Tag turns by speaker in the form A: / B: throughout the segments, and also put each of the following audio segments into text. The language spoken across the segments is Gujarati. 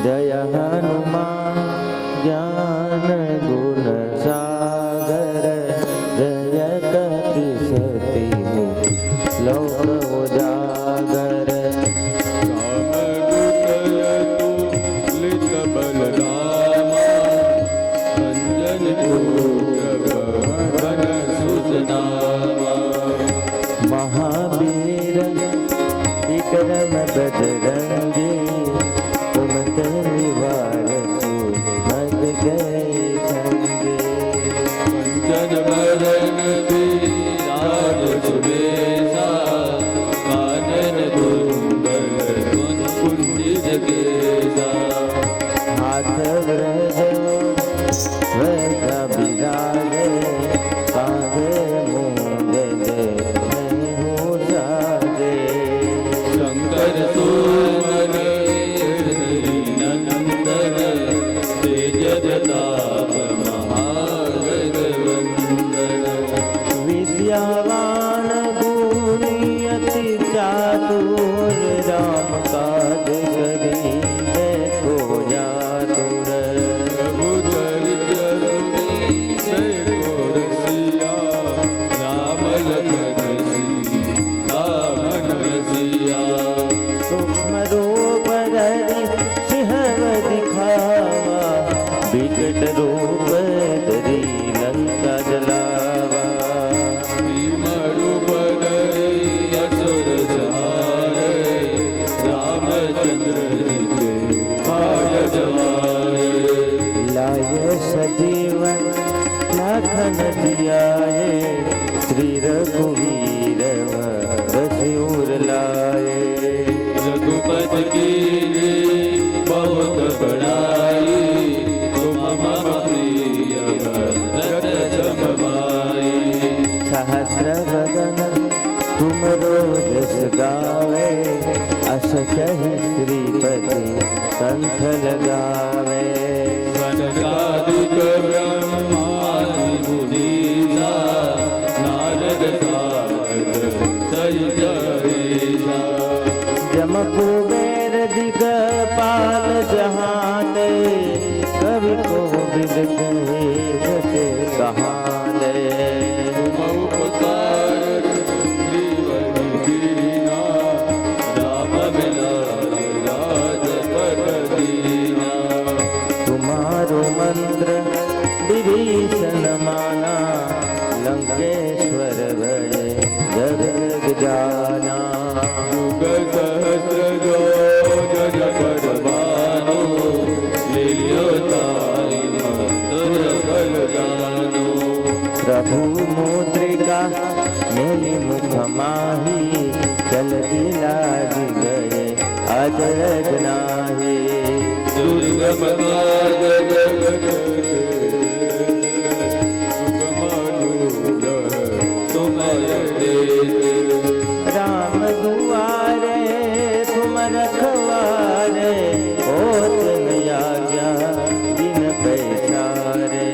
A: जय हनुमान ज्ञान गुण सागर जय कपि सति लोक उजागर महावीर विक्रम बजरंगी तुम निवार मद गए संगे
B: कंचन बरन विराज सुबेसा कानन कुंडल कुंजित केसा
A: हाथ ब्रज विराजे कांधे मूंज नहीं जागे
B: शंकर सुमन नंदन तेज प्रताप महागणवंदन
A: विद्यावान गुणी अति चातुर राम काज करीबे को जातुर
B: प्रभु चरित्र रसिया राम लखन सीता मन रसिया
A: सूक्ष्म रूप धरि सिंह दिखावा विकट रूप धरि लंका जलावा
B: भीम रूप धरि असुर संहारे रामचंद्र जी के काज सवारे
A: लाय सजीवन लाखन जियाए श्री रघुवीर रसूर लाए
B: रघुपति कीन्ही बहुत बड़ाई तुम मम प्रिय भरत सम भाई
A: सहस्र वदन तुम रोजस गावे अस कहि श्रीपति कंठ लगावे
B: सनकादिक ब्रह्मादि मुनीसा नारद सारद सहित ईसा
A: जम कुबेर दिगपाल जहाने कवि कोविद कहे जसे कहाने
B: उपकार श्रीवरि दीना राम मिलाय राजपद दीना
A: तुम्हारो मंत्र विभीषण माना लंकेश्वर भय जग जाना
B: युग सहस्र जो जन कर भानो लील्यो तारी मधुर फल जानो
A: प्रभु मुद्रिका मेली मुख माही चल लाग गए अजरज नाही
B: दुर्गम मार्ग
A: राम दुआरे तुम रखवारे होत न आज्ञा बिन पैसारे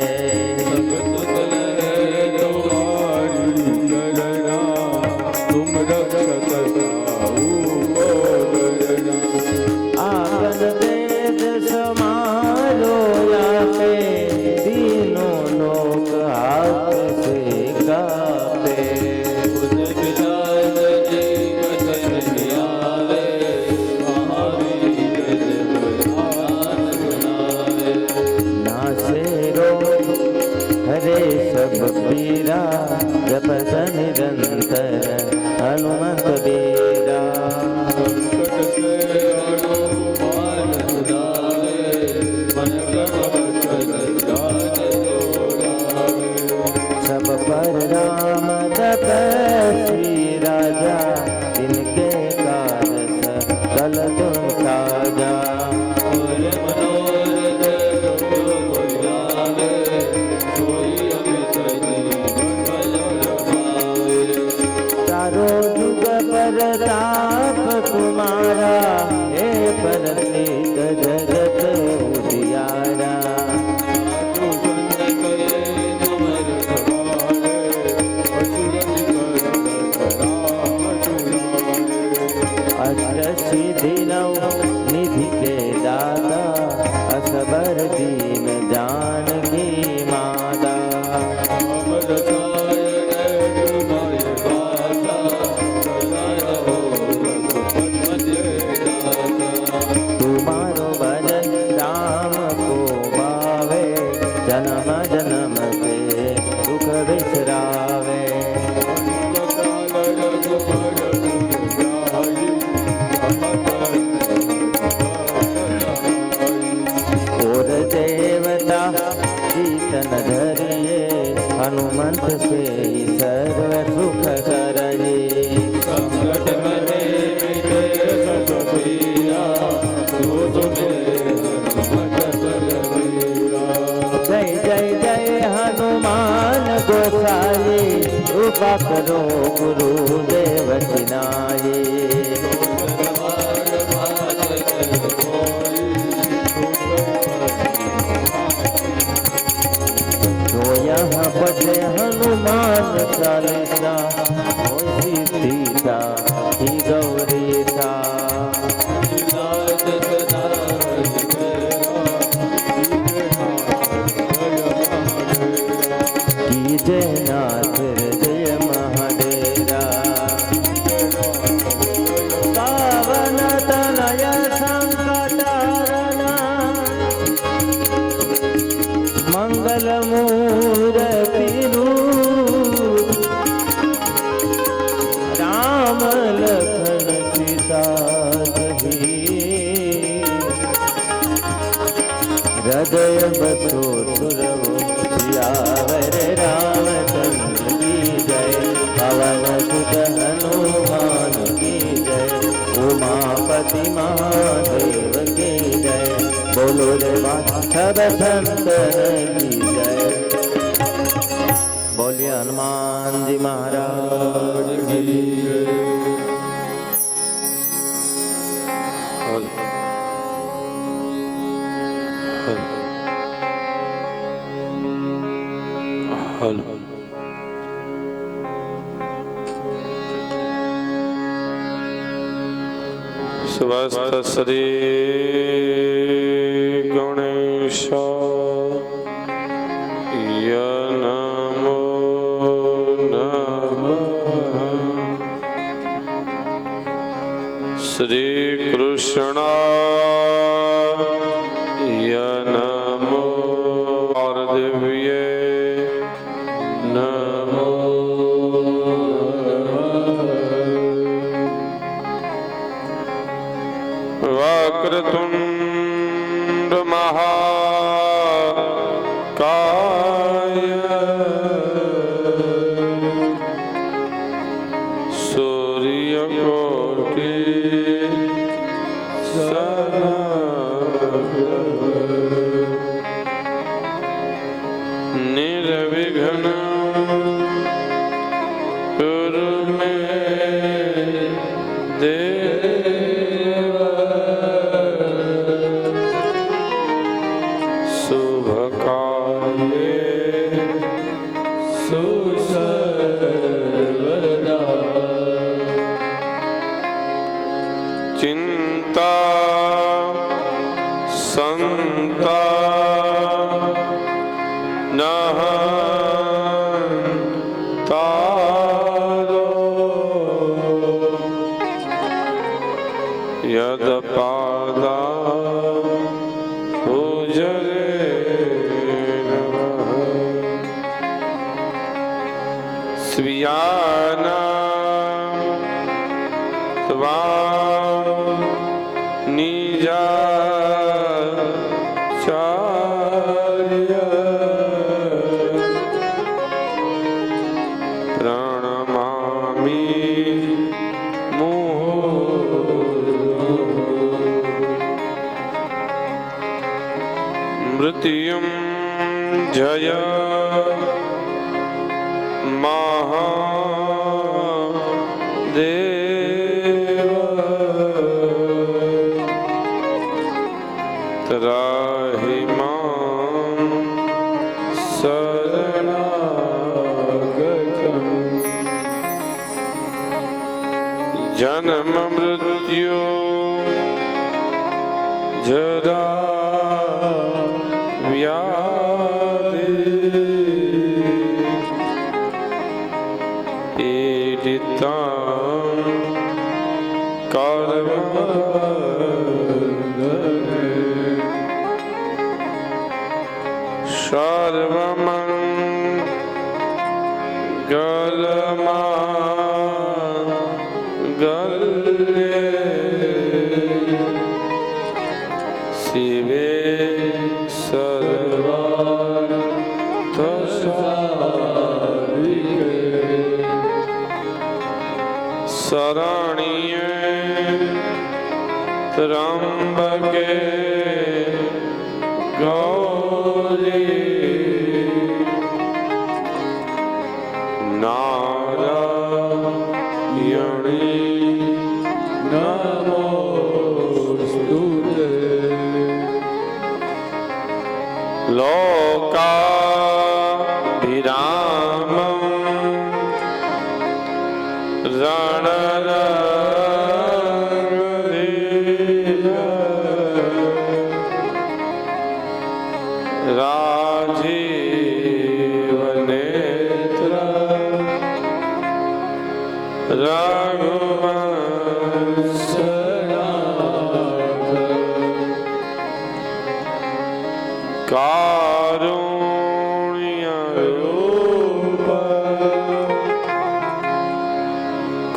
B: तुम रक्षक
A: आगन वेद समान तन धरिए हनुमंत से सर्व सुख करिए
B: संकट मने मिटे सब पीरा दूत में हनुमत बलबीरा
A: जय जय जय हनुमान गोसाई कृपा करो गुरुदेव चिनाई यहाँ पढ़े हनुमान चालीसा होती सीता ही गौरी था की जय नाथ हृदय महाडेरा पावन तनय संकटारना मंगल मूर्ति रूप राम लखन सीता सही हृदय बसो सुरवो सियावर रामचंद्र की जय पवन सुत हनुमान की जय उमापति महादेव की जय बोलो रे माधव संतन की जय बोलिए हनुमान जी महाराज की
B: स्वस्थ श्री गणेशाय नमो नमः श्री कृष्णाय नमो दिव्ये नमो वक्रतुंड महाकाय सूर्यकोटि निर्विघ्न कुरु मे देव शुभ काले सुसर्वदा चिंता संता तारो यद पादा पूजरे नमः स्वीयाना त्वां निजा प्रणमामि मृत्युं जय महादेव त्राहि मां शरणागतम् जन्म मृत्यु जरा व्याधि पीडितां कर्मबन्धने सर्वमङ्गलमाङ्गल्ये शिवे सर्वार्थ शरणिये त्र्यंबके गौरी नारायणी नमोस्तुते। लोकाभिरामं रणरंगधीर राजीवनेत्र रघुवंशनाथ कारुण्यरूप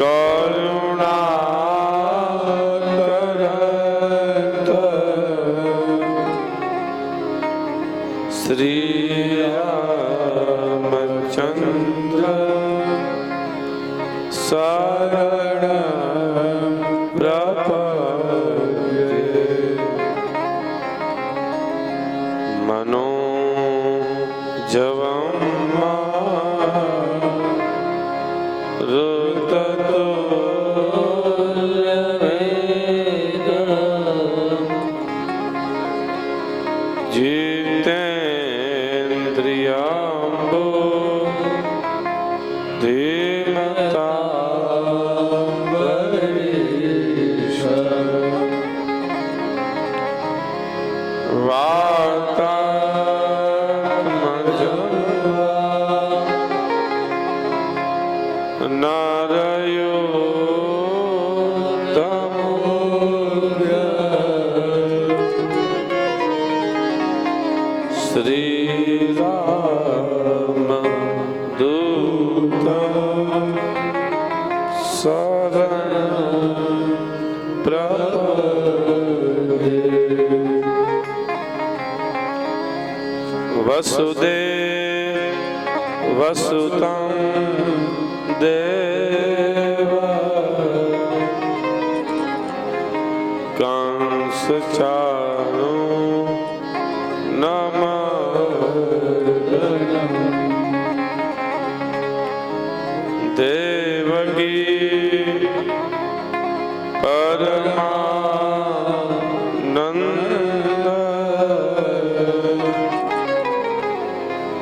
B: करुणाकरत श्री रामचंद्र शरणं प्रपद्ये। मनोजवं जितेन्द्रियाम्बो धीमता श्री राम दूत शरणं प्रपद्ये। वसुदेव वसुतं देव कंस नमः देवकी परमानंद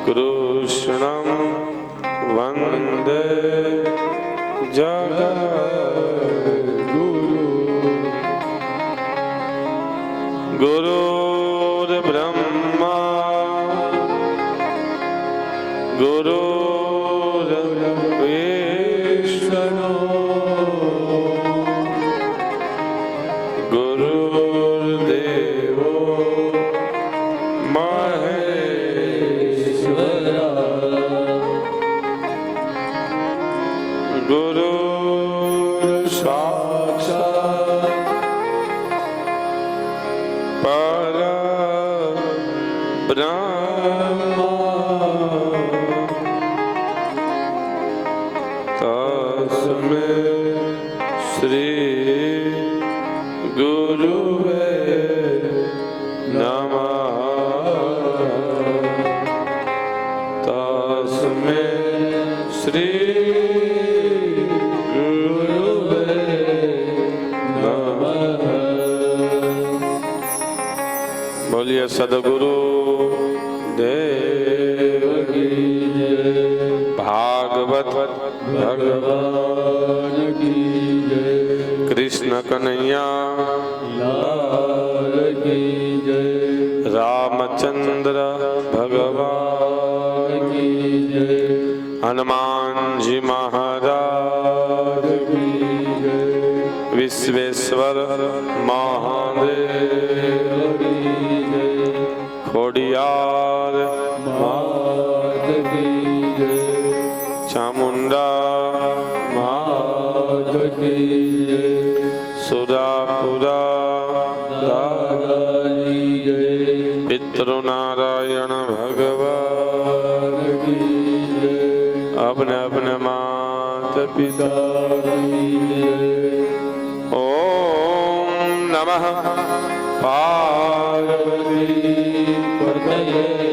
B: कृष्णं वंदे जगद्गुरु। गुरुर्ब्रह्मा गुरुर्विष्णु गुरुर्देवो महेश्वरा गुरुर्साक्षात् परब्रह्म तस्मै श्री गुरुवे नमः। तस्मै श्री गुरुवे नमः। बोलिए सद्गुरु देव की जय। भागवत भगवान की जय। कृष्ण कन्हैया लाल की जय। रामचंद्र भगवान की जय। हनुमान जी महाराज की जय। विश्वेश्वर महादेव की जय। खोडियार मात की जय। चामुंडा मात की जय। सुरापुरा दादा की जय। पितृनारायण भगवान की जय। अपने अपने माता पिता की जय। પાર્વતી પતયે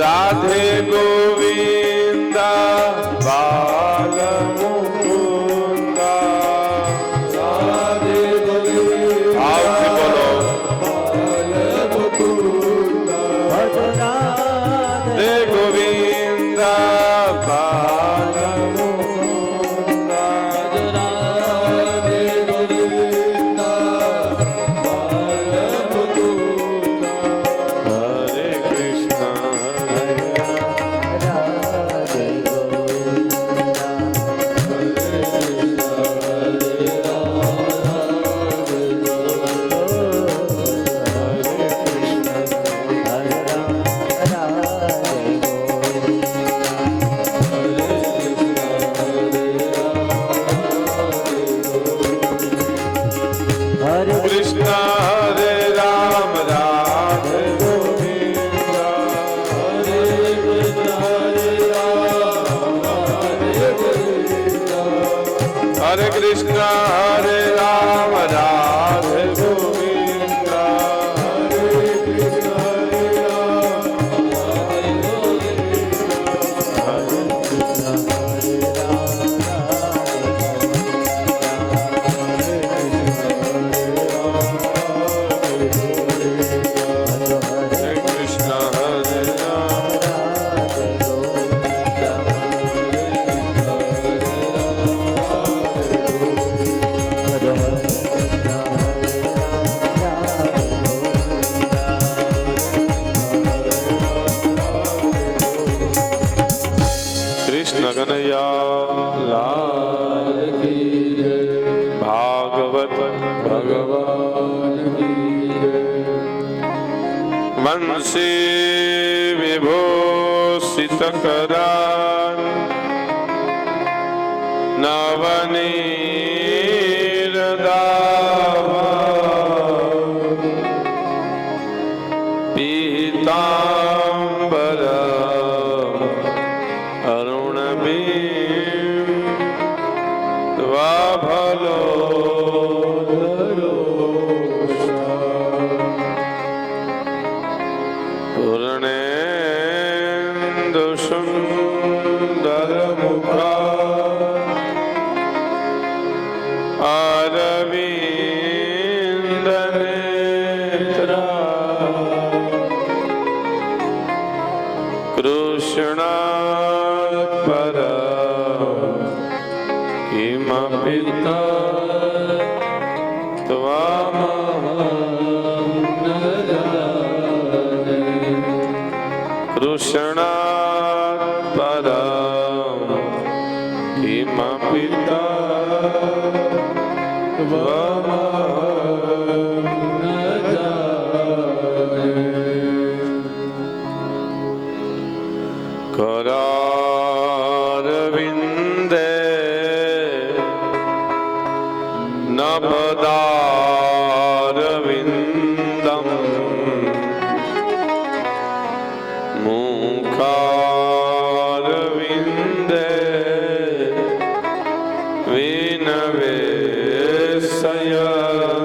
B: રાધે ગોવિંદા બાલ મુકુંદા રાધે ગોવિંદા રાધે ગોવિંદા બાલ મુકુંદા રાધે ગોવિંદા બાલ મુકુંદા હરે કૃષ્ણ ભાગવત ભગવાન વંશી વિભૂષિત કરા નવનીરદાવા પીતાંબર અરુણબીમ વાભલો પૂર્ણેન્દુ સુંદર મુખા અરવિંદ પિતા ત્વામહં ન જાને કૃષ્ણાત પરમ કિમ પિતા ત્વામહં ન જાને करारविन्दे नभदारविन्दम् मुखारविन्दे विनवेशयन्ता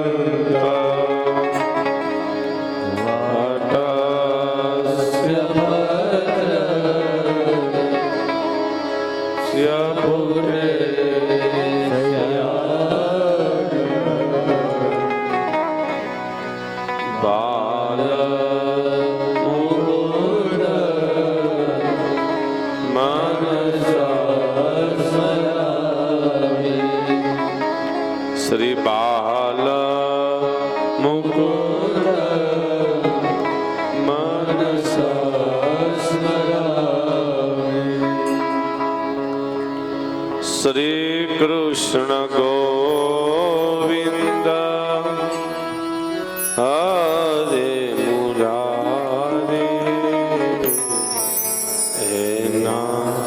B: श्री बाल मुकुंद मनसा स्मरामि श्री कृष्ण गोविंद हरे मुरारी हे नाथ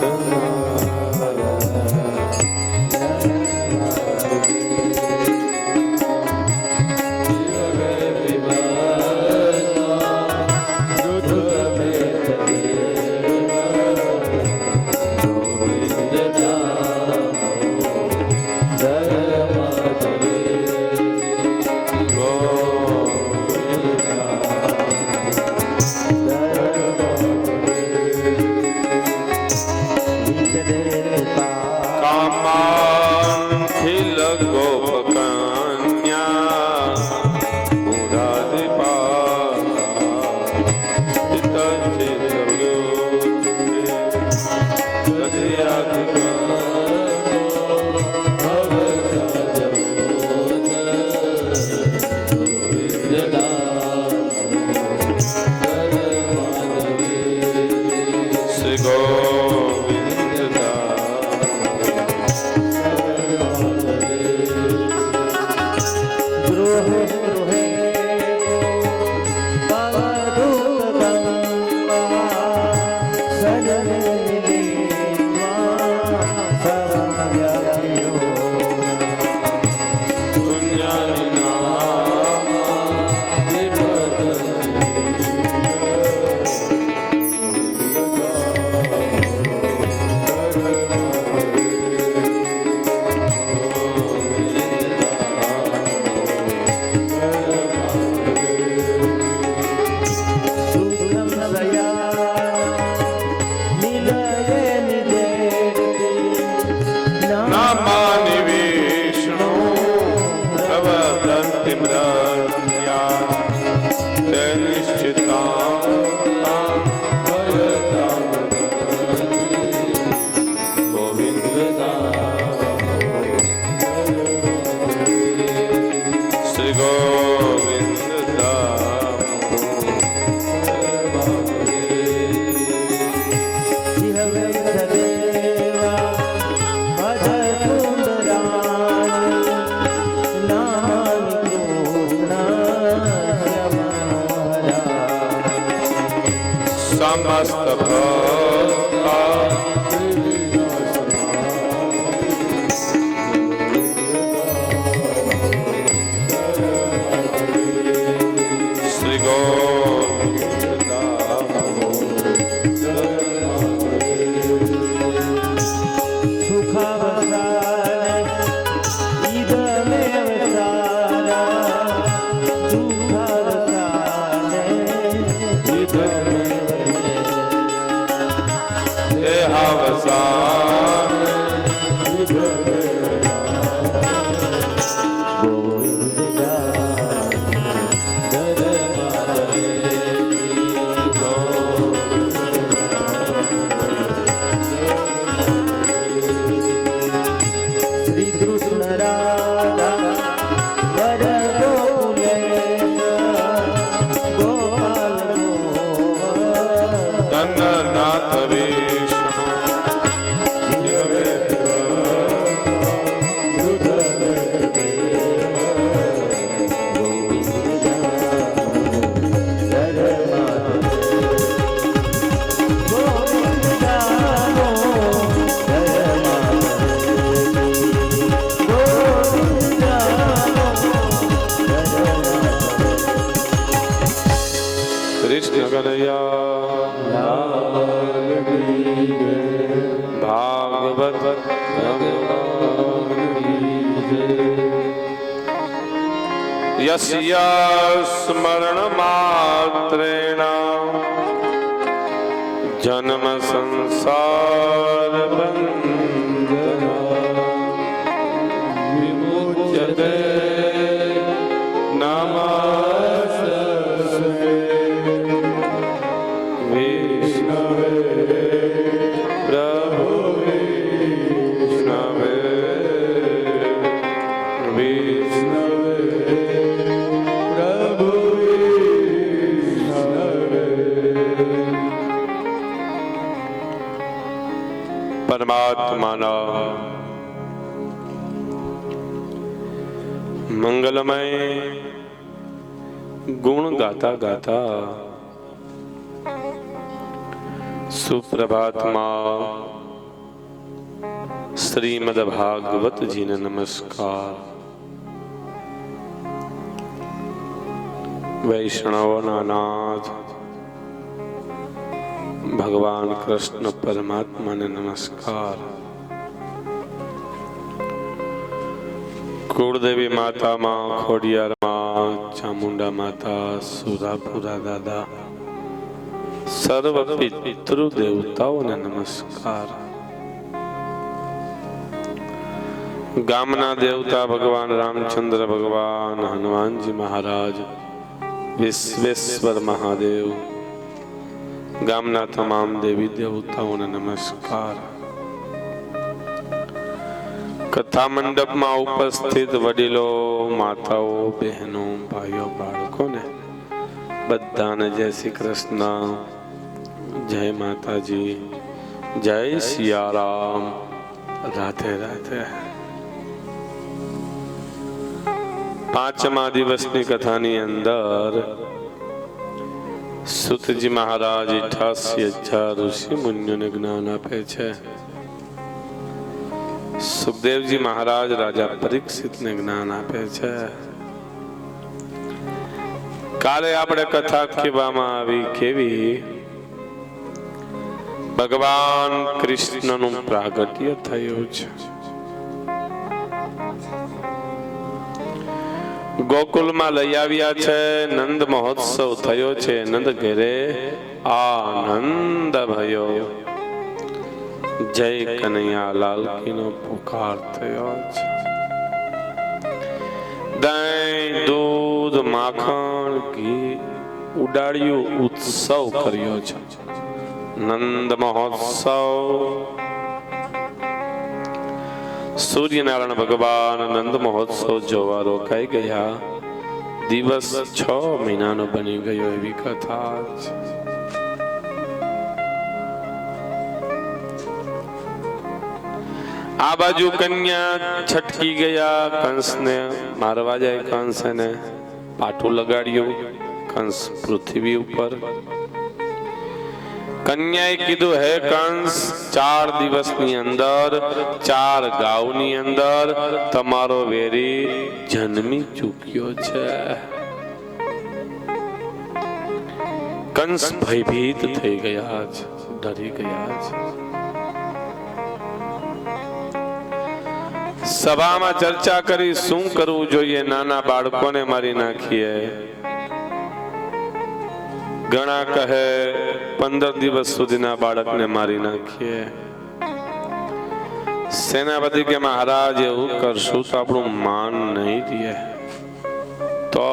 A: શ્રી કૃષ્ણ
B: કૃષ્ણ કનૈયા ભાગવત યસ્ય સ્મરણ માત્રેણ જન્મ સંસાર બંધના વિમુચ્યતે નમસ્તે વિષ્ણવે પ્રભુ વિષ્ણવે વિષ્ણવે પ્રભુ વિષ્ણવે. પરમાત્માના મંગલમય ગુણ ગાતા ગાતા સુપ્રભાતમાં શ્રીમદ ભાગવતજીને નમસ્કાર. વૈષ્ણવોના નાથ ભગવાન કૃષ્ણ પરમાત્માને નમસ્કાર. કુળદેવી માતામાં, ખોડિયારમાં, ચામુંડા માતા, સુરાપુરા દાદા, સર્વ પિતૃ દેવતાઓને નમસ્કાર. ગામના દેવતા ભગવાન રામચંદ્ર ભગવાન, હનુમાનજી મહારાજ, વિશ્વેશ્વર મહાદેવ, ગામના તમામ દેવી દેવતાઓને નમસ્કાર. કથા મંડપમાં ઉપસ્થિત વડીલો, માતાઓ, બહેનો, ભાઈઓ, બાળકોને બધાને જય શ્રી કૃષ્ણ, જય માતાજી, જય સિયારામ, રાધે રાધે. પાંચમા દિવસની કથાની અંદર સુતજી મહારાજ 88,000 ઋષિ મુનિઓને જ્ઞાન આપે છે. સુખદેવજી મહારાજ રાજા પરીક્ષિતને જ્ઞાન આપે છે. કાલે આપણે કથા કહેવામાં આવી કેવી? ભગવાન કૃષ્ણનું પ્રાગટ્ય થયું છે. ગોકુલમાં લઈ આવ્યા છે, નંદ મહોત્સવ થયો છે, નંદ ઘેરે આનંદ ભયો, જય કનૈયા લાલ કીનો પુકાર થયો છે. દહીં, દૂધ, માખણ, ઘી ઉડાડ્યું, ઉત્સવ કર્યો છે. નંદ મહોત્સવ. સૂર્યનારાયણ ભગવાન નંદ મહોત્સવ જોવા રોકાઈ ગયા. દિવસ 6 મહિનાનો બની ગયો એવી કથા છે. આ બાજુ કન્યા છટકી ગયા, કંસને મારવા જાય. કંસ એને પાટું લગાડ્યું, કંસ પૃથ્વી ઉપર. કન્યાએ કીધું, હે કંસ, 4 દિવસની અંદર 4 ગાઉની અંદર તમારો વેરી જન્મી ચૂક્યો છે. કંસ ભયભીત થઈ ગયા છે, ડરી ગયા છે. સભામાં ચર્ચા કરી શું કરવું જોઈએ. નાના બાળકોને મારી નાખીએ. ઘણા કહે 15 દિવસ સુધીના બાળકને મારી નાખીએ. સેનાપતિ કે મહારાજ એવું કરશું તો આપણું માન નહીં રહે. તો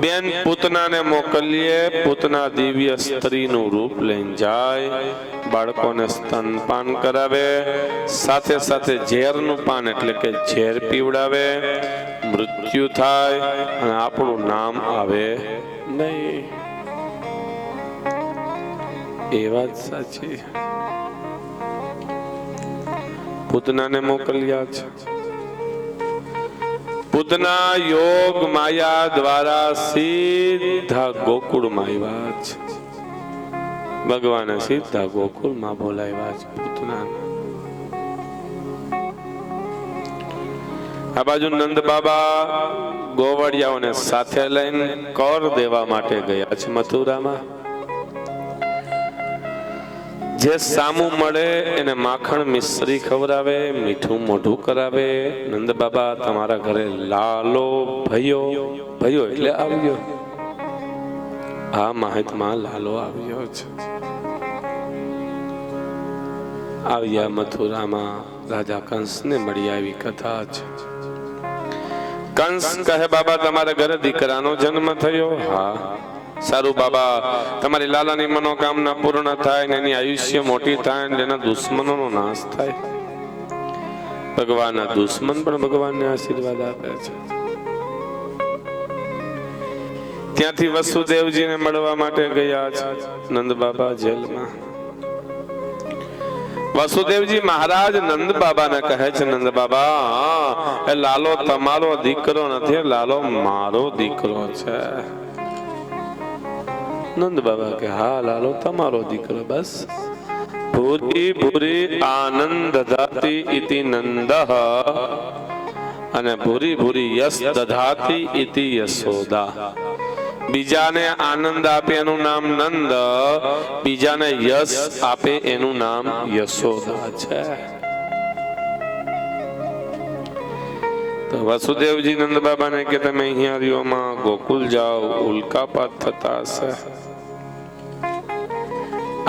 B: બેન પૂતનાને મોકલીએ. પૂતના દિવ્ય સ્ત્રીનું રૂપ લઈને જાય, બાળકોને સ્તનપાન કરાવે, સાથે સાથે ઝેરનું પાન એટલે કે ઝેર પીવડાવે. મૃત્યુ થાય અને આપણું નામ આવે નહીં. એ વાત સાચી. પૂતનાને મોકલ્યા છે. પૂતના યોગ માયા દ્વારા સીધા ગોકુળમાં આવ્યા છે. ભગવાને સીધા ગોકુળમાં બોલાવ્યા છે પૂતનાને. આ બાજુ નંદ બાબા ગોવાળિયાઓને સાથે લઈને કર દેવા માટે ગયા છે મથુરામાં. જે સામું મળે એને માખણ મિશ્રી ખવડાવે, મીઠું મોઢું કરાવે. નંદ બાબા તમારા ઘરે લાલો ભયો, ભયો એટલે આવ્યો. આ માહિતમાં લાલો આવ્યો છે. આવ્યા મથુરામાં રાજા કંસને મળી આવી કથા છે. કંસ કહે બાબા તમારા ઘરે દીકરાનો જન્મ થયો. હા સારું બાબા, તમારી લાલાની મનોકામના પૂર્ણ થાય ને એની આયુષ્ય મોટી થાય ને એના દુશ્મનોનો નાશ થાય. ભગવાનના દુશ્મન પણ ભગવાનને આશીર્વાદ આપે છે. ત્યાંથી વસુદેવજીને મળવા માટે ગયા છે નંદ બાબા જેલમાં. વસુદેવજી મહારાજ નંદ બાબાને કહે છે, નંદ બાબા એ લાલો તમારો દીકરો નથી, લાલો મારો દીકરો છે. નંદ બાબા કે હા લાલો તમારો દીકરો. બસ ભૂરી ભૂરી આનંદ દધાતિ ઇતિ નંદઃ અને ભૂરી ભૂરી યશ દધાતિ ઇતિ યશોદા. બીજાને આનંદ આપે એનું નામ નંદ, બીજાને યશ આપે એનું નામ યશોદા છે. તો વસુદેવજી નંદ બાબાને કે તમે અહીંયા ગોકુલ જાઓ, ઉલ્કાપાત થતા હશે.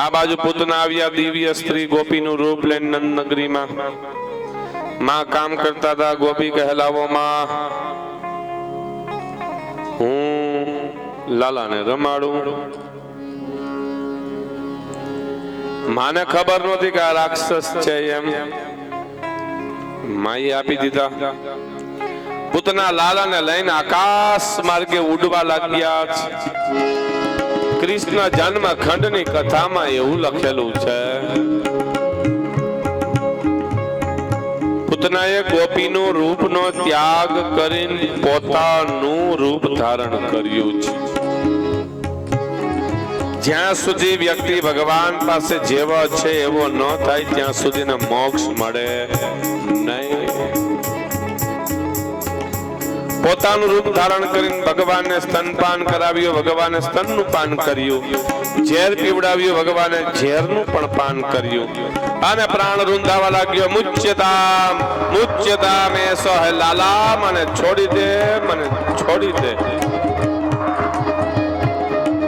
B: આ બાજુ પૂતના આવ્યા, દિવ્ય સ્ત્રી ગોપીનું રૂપ લઈને નંદ નગરીમાં. માં કામ કરતા હતા. ગોપી કહેલાવો માં હું લાલાને રમાડું. માને ખબર નહોતી કે આ રાક્ષસ છે એમ. માએ આપી દીધા. પૂતના લાલાને લઈને આકાશ માર્ગે ઉડવા લાગ્યા. કૃષ્ણ જન્મ ખંડની કથામાં એવું લખેલું છે, પૂતનાએ ગોપીનું રૂપનો ત્યાગ કરીને પોતાનું રૂપ ધારણ કર્યું છે. જ્યાં સુધી વ્યક્તિ ભગવાન પાસે જેવો છે એવો ન થાય ત્યાં સુધીને મોક્ષ મળે નહીં. પોતાનું રૂપ ધારણ કરીને ભગવાનને સ્તનપાન કરાવ્યું, ભગવાને સ્તનનું પાન કર્યું. ઝેર પીવડાવ્યું, ભગવાને ઝેરનું પણ પાન કર્યું. અને પ્રાણ રૂંધાવા લાગ્યો. મુચ્યતામ મુચ્યતામ એસો હે લાલા, મને છોડી દે, મને છોડી દે.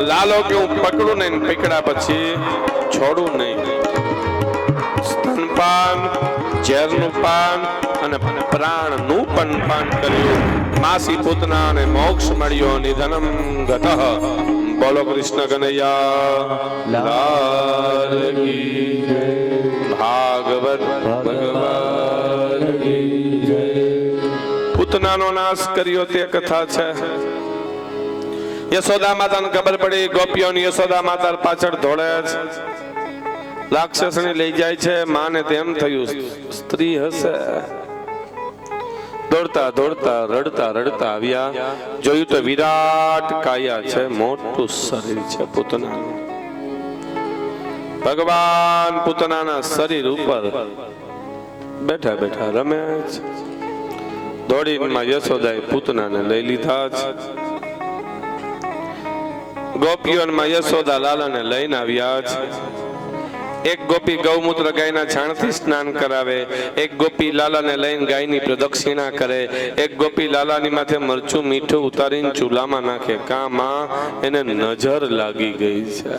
B: લાલો કે હું પકડું નહીં, પકડા પછી છોડું નહીં. સ્તનપાન, ઝેરનું પાન અને પ્રાણનું પણ પાન કર્યું. માસી પૂતના ને મોક્ષ મળ્યો. નિધનમ ગતઃ. બોલો કૃષ્ણ કનૈયા લાલ કી જય. ભાગવત ભગવાન કી જય. પૂતનાનો નાશ કર્યો તે કથા છે. યશોદા માતાને ખબર પડી. ગોપીઓની યશોદા માતા પાછળ દોડે છે. રાક્ષસને લઈ જાય છે. માને તેમ થયું સ્ત્રી હશે. દોડતા દોડતા રડતા રડતા આવ્યા. જોયું તો વિરાટ કાયા છે, મોટું શરીર છે પૂતનાનું. ભગવાન પૂતનાના શરીર ઉપર બેઠા બેઠા રમે છે. દોડીને યશોદાએ પૂતનાને લઈ લીધા છે. ગોપીઓમાં યશોદા લાલાને લઈને આવ્યા છે. એક ગોપી ગૌમૂત્ર ગાયના છાણથી સ્નાન કરાવે. એક ગોપી લાલાને લઈને ગાયની પ્રદક્ષિણા કરે. એક ગોપી લાલાની માથે મરચું મીઠું ઉતારીને ચૂલામાં નાખે. કામાં એને નજર લાગી ગઈ છે.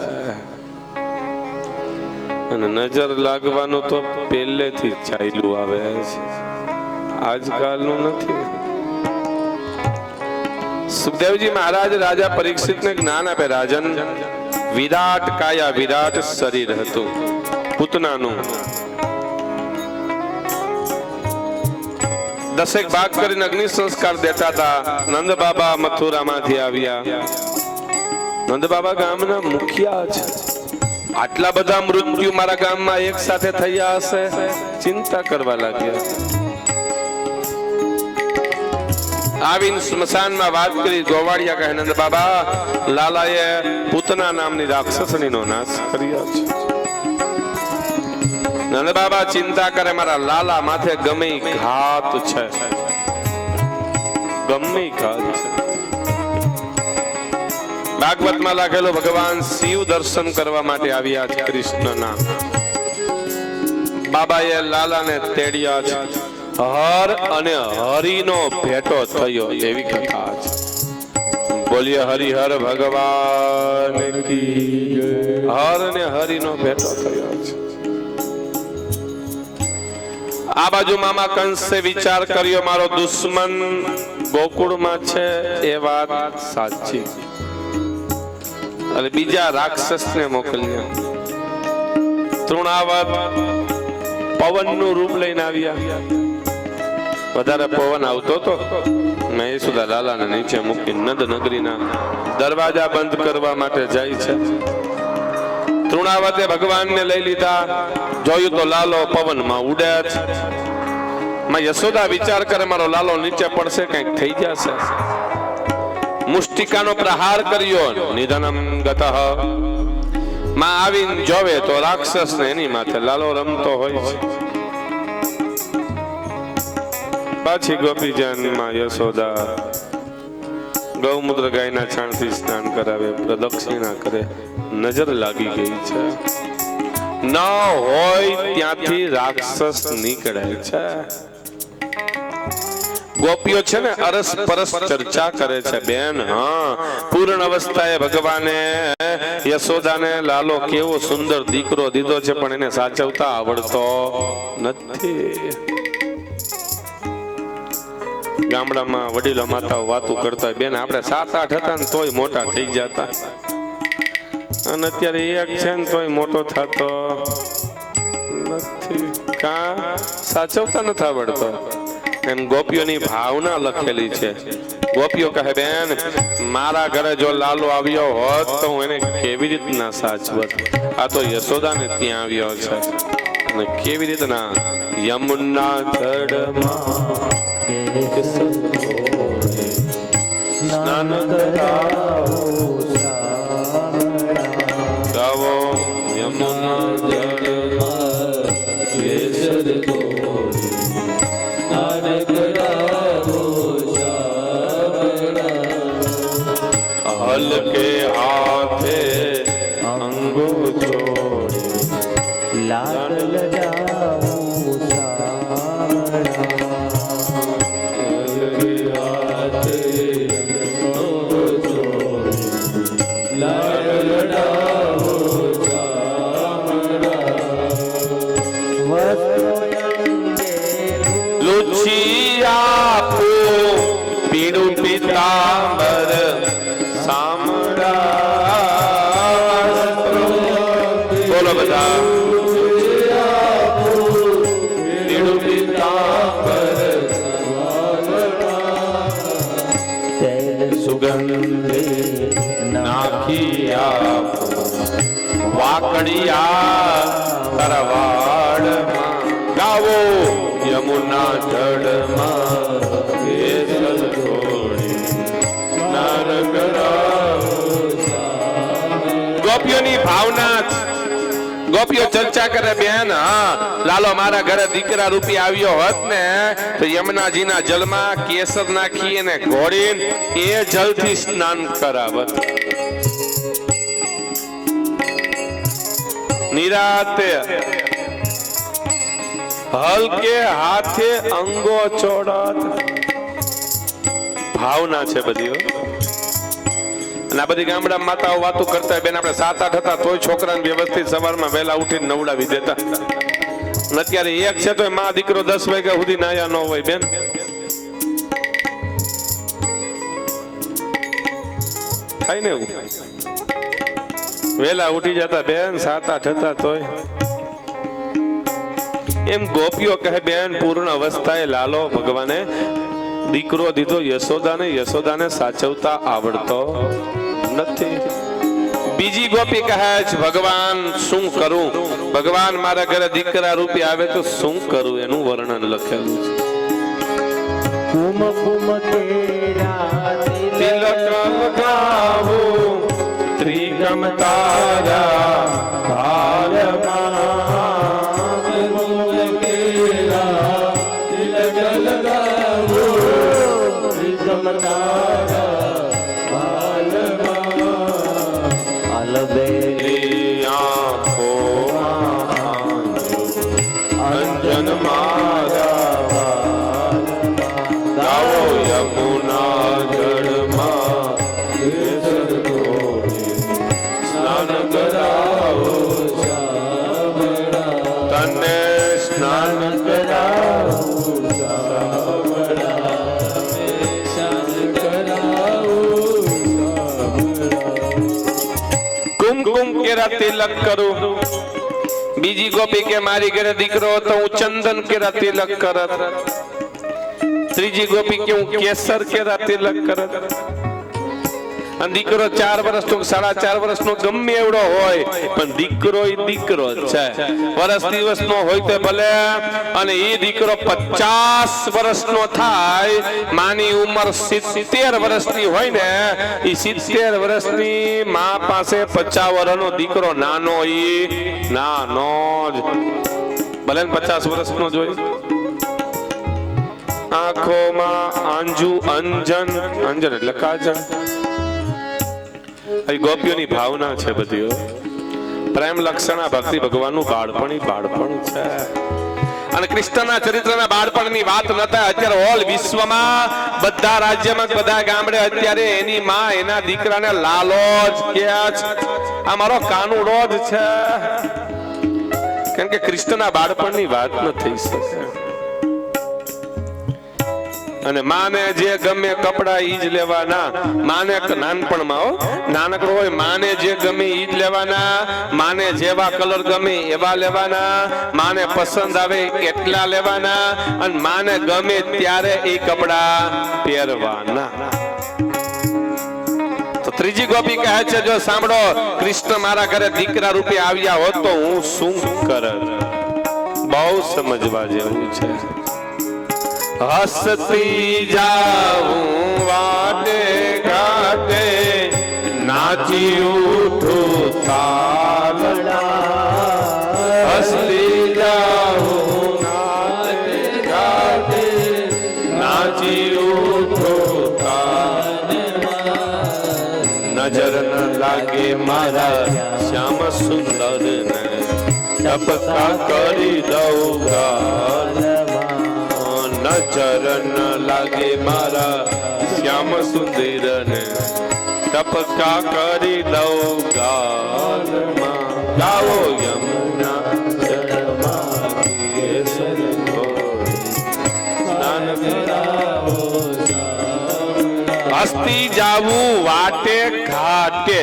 B: અને નજર લાગવાનું તો પહેલેથી જ ચાલ્યું આવે છે, આજકાલનું નથી. સુખદેવજી મહારાજ રાજા પરીક્ષિતને જ્ઞાન આપે. રાજન, વિરાટ કાયા, વિરાટ શરીર હતું પૂતનાનું. 10 ભાગ કરીને અગ્નિ સંસ્કાર દેતા હતા. નંદ બાબા મથુરામાંથી આવ્યા. નંદ બાબા ગામના મુખિયા છે. આટલા બધા મૃત્યુ મારા ગામમાં એક સાથે થયા હશે, ચિંતા કરવા લાગ્યા. આવીને સ્મશાનમાં વાત કરી. ગોવાળિયા કહે નંદ બાબા લાલાએ પૂતના નામની રાક્ષસણીનો નાશ કર્યો છે. નંદ બાબા ચિંતા કરે, મારા લાલા માથે ગમે ઘાત છે, ગમે ઘાત. ભાગવતમાં લખેલું ભગવાન શિવ દર્શન કરવા માટે આવ્યા છે કૃષ્ણના. બાબાએ લાલાને તેડ્યા છે. હર અને હરિનો ભેટો થયો એવી કથા છે. બોલીએ હરિહર ભગવાન કી જય. હર અને હરિનો ભેટો થયો છે. આ બાજુ મામા કંસે વિચાર કર્યો મારો દુશ્મન ગોકુળમાં છે એ વાત સાચી, અને બીજા રાક્ષસને મોકલ્યા. તૃણાવત પવનનું રૂપ લઈને આવ્યા. વધારે પવન આવતો તો મેં સુધા લાલાને નીચે મૂકી નંદ નગરીના દરવાજા બંધ કરવા માટે જાય છે. તૃણાવતે ભગવાનને લઈ લીધા. જોયું તો લાલો પવનમાં ઉડે છે. માં યશોદા વિચાર કરે મારો લાલો નીચે પડશે, કંઈક થઈ જશે. મુષ્ટિકાનો પ્રહાર કર્યો. નિધનમ ગતઃ. માં આવીને જોવે તો રાક્ષસ ને એની માથે લાલો રમતો હોય છે. પાછી ગોપીજન માં યશોદા ગૌમૂત્ર ગાયના છાણથી સ્નાન કરાવે, પ્રદક્ષિણા કરે. નજર લાગી ગઈ છે. ન હોય ત્યાંથી રાક્ષસ નીકળે છે. ગોપીઓ છે ને અરસ પરસ ચર્ચા કરે છે. બેન, હા, પૂર્ણ અવસ્થાએ ભગવાને યશોદાને લાલો કેવો સુંદર દીકરો દીધો છે, પણ એને સાચવતા આવડતો નથી. ગામડામાં વડીલો માતાઓ વાતો કરતા હોય, બેન આપણે 7-8 હતા ને તોય મોટા થઈ જતા, અને અત્યારે એક છે ને તોય મોટો થતો નથી. કા સાચવતા નથી આવડતો. એમ ગોપીઓની ભાવના લખેલી છે. ગોપીઓ કહે, બેન મારા ઘરે જો લાલો આવ્યો હોત તો હું એને કેવી રીતના સાચવત. આ તો યશોદાને ત્યાં આવ્યો છે, અને કેવી રીતના યમુના જળમાં સ્નાન ગાવો યમુના જળમાં કેસર હલકે હાથે અંગો છોડી
A: લાલ લજાવું
B: હલકે હાથે અંગો છોડી લાલ લજાવું લુચી આપો પીળું પીતાંબર બોલો બધા. સુગંધી નાખી આપો વાકડિયા તરવાડમાં ગાવો યમુના જળમાં કેસર છોડી સ્નાન કરાવો. ગોપીઓની ભાવના. ગોપીઓ ચર્ચા કરે, બેન હા લાલો મારા ઘરે દીકરા રૂપી આવ્યો હોત ને તો યમુનાજીના જલમાં કેસર નાખી અને ઘોડીને એ જલથી સ્નાન કરાવત. નિરાતે હલકે હાથે અંગો ચોડત. ભાવના છે બધી. અને આ બધી ગામડા માતાઓ વાતો કરતા, બેન આપણે 7-8 હતા તોય છોકરાને વ્યવસ્થિત સવારમાં વહેલા ઉઠીને નવડાવી દેતા. અત્યારે એક છે તો માં દીકરો 10 વાગ્યા સુધી નાયા ન હોય. બેન થાય ને એવું. વહેલા ઉઠી જતા બેન 7-8 હતા તોય. એમ ગોપીઓ કહે, બેન પૂર્ણ અવસ્થાએ લાલો ભગવાને દીકરો દીધો યશોદાને, યશોદાને સાચવતા આવડતો નથી. બીજી ગોપી કહે છે, ભગવાન શું કરું? ભગવાન મારા ઘરે દીકરા રૂપી આવે તો શું કરું? એનું વર્ણન લખેલું છે.
A: કુમ કુમ તેરા
B: તિલક લગાવું ત્રિગમ તારા ભારમાં મૂલ કેરા તિલક લગાવું ત્રિગમ તારા ભારમાં કેરા તિલક કરું, બીજી ગોપી કે મારી ઘરે દીકરો હતો હું ચંદન કેરા તિલક કરત, ત્રીજી ગોપી કે હું કેસર કેરા તિલક કરત. અને દીકરો 4 વર્ષનો 4.5 વર્ષનો ગમે એવડો હોય પણ દીકરો એ દીકરો જ છે. વર્ષ દિવસનો હોય તો ભલે, અને એ દીકરો 50 વર્ષનો થાય, માની ઉંમર 70 વર્ષની હોય ને, એ 70 વર્ષની માં પાસે 50 વર્ષનો દીકરો નાનો જ ભલે 50 વર્ષનો જ હોય. આંખોમાં આંજુ અંજન, અંજન એટલે કાજલ. આ ગોપીઓની ભાવના છે બધી. પ્રેમ લક્ષણા ભક્તિ ભગવાનનું બાળપણ છે. અને કૃષ્ણના ચરિત્રના બાળપણની વાત ન થાય. અત્યારે ઓલ વિશ્વમાં બધા રાજ્યમાં બધા ગામડે અત્યારે એની માં એના દીકરાને લાલો જ કહે છે. આ મારો કાનુડો જ છે. કેમ કે કૃષ્ણના બાળપણની વાત ન થઈ શકે. અને માને જે ગમે કપડા ઈ જ લેવાના. માને નાનપણમાં નાનકડો હોય, માને જે ગમે ઈ જ લેવાના. માને જેવા કલર ગમે એવા લેવાના. માને પસંદ આવે એટલા લેવાના. અને માને ગમે ત્યારે એ કપડા પહેરવાના. તો ત્રીજી ગોપી કહે છે, જો સાંભળો, કૃષ્ણ મારા ઘરે દીકરા રૂપે આવ્યા હોત તો હું શું કરત. બહુ સમજવા જેવું છે. હસતી જાઉં વાટે ઘાટે, નાચી ઉઠું તાલડા. હસતી જાઉં વાટે ઘાટે, નાચી ઉઠું તાલડા. નજર ન લાગે મારા શ્યામ સુંદર ને, ટપકા કરી દઉં ગાલ. નજર ન લાગે મારા શ્યામ સુંદર ને, ટપકા કરી દઉં ગાલમાં. ગાઓ યમુના જળમાં કેસર ઘોરી, સ્નાન કરાવો. હસતી જાવું વાટે ઘાટે,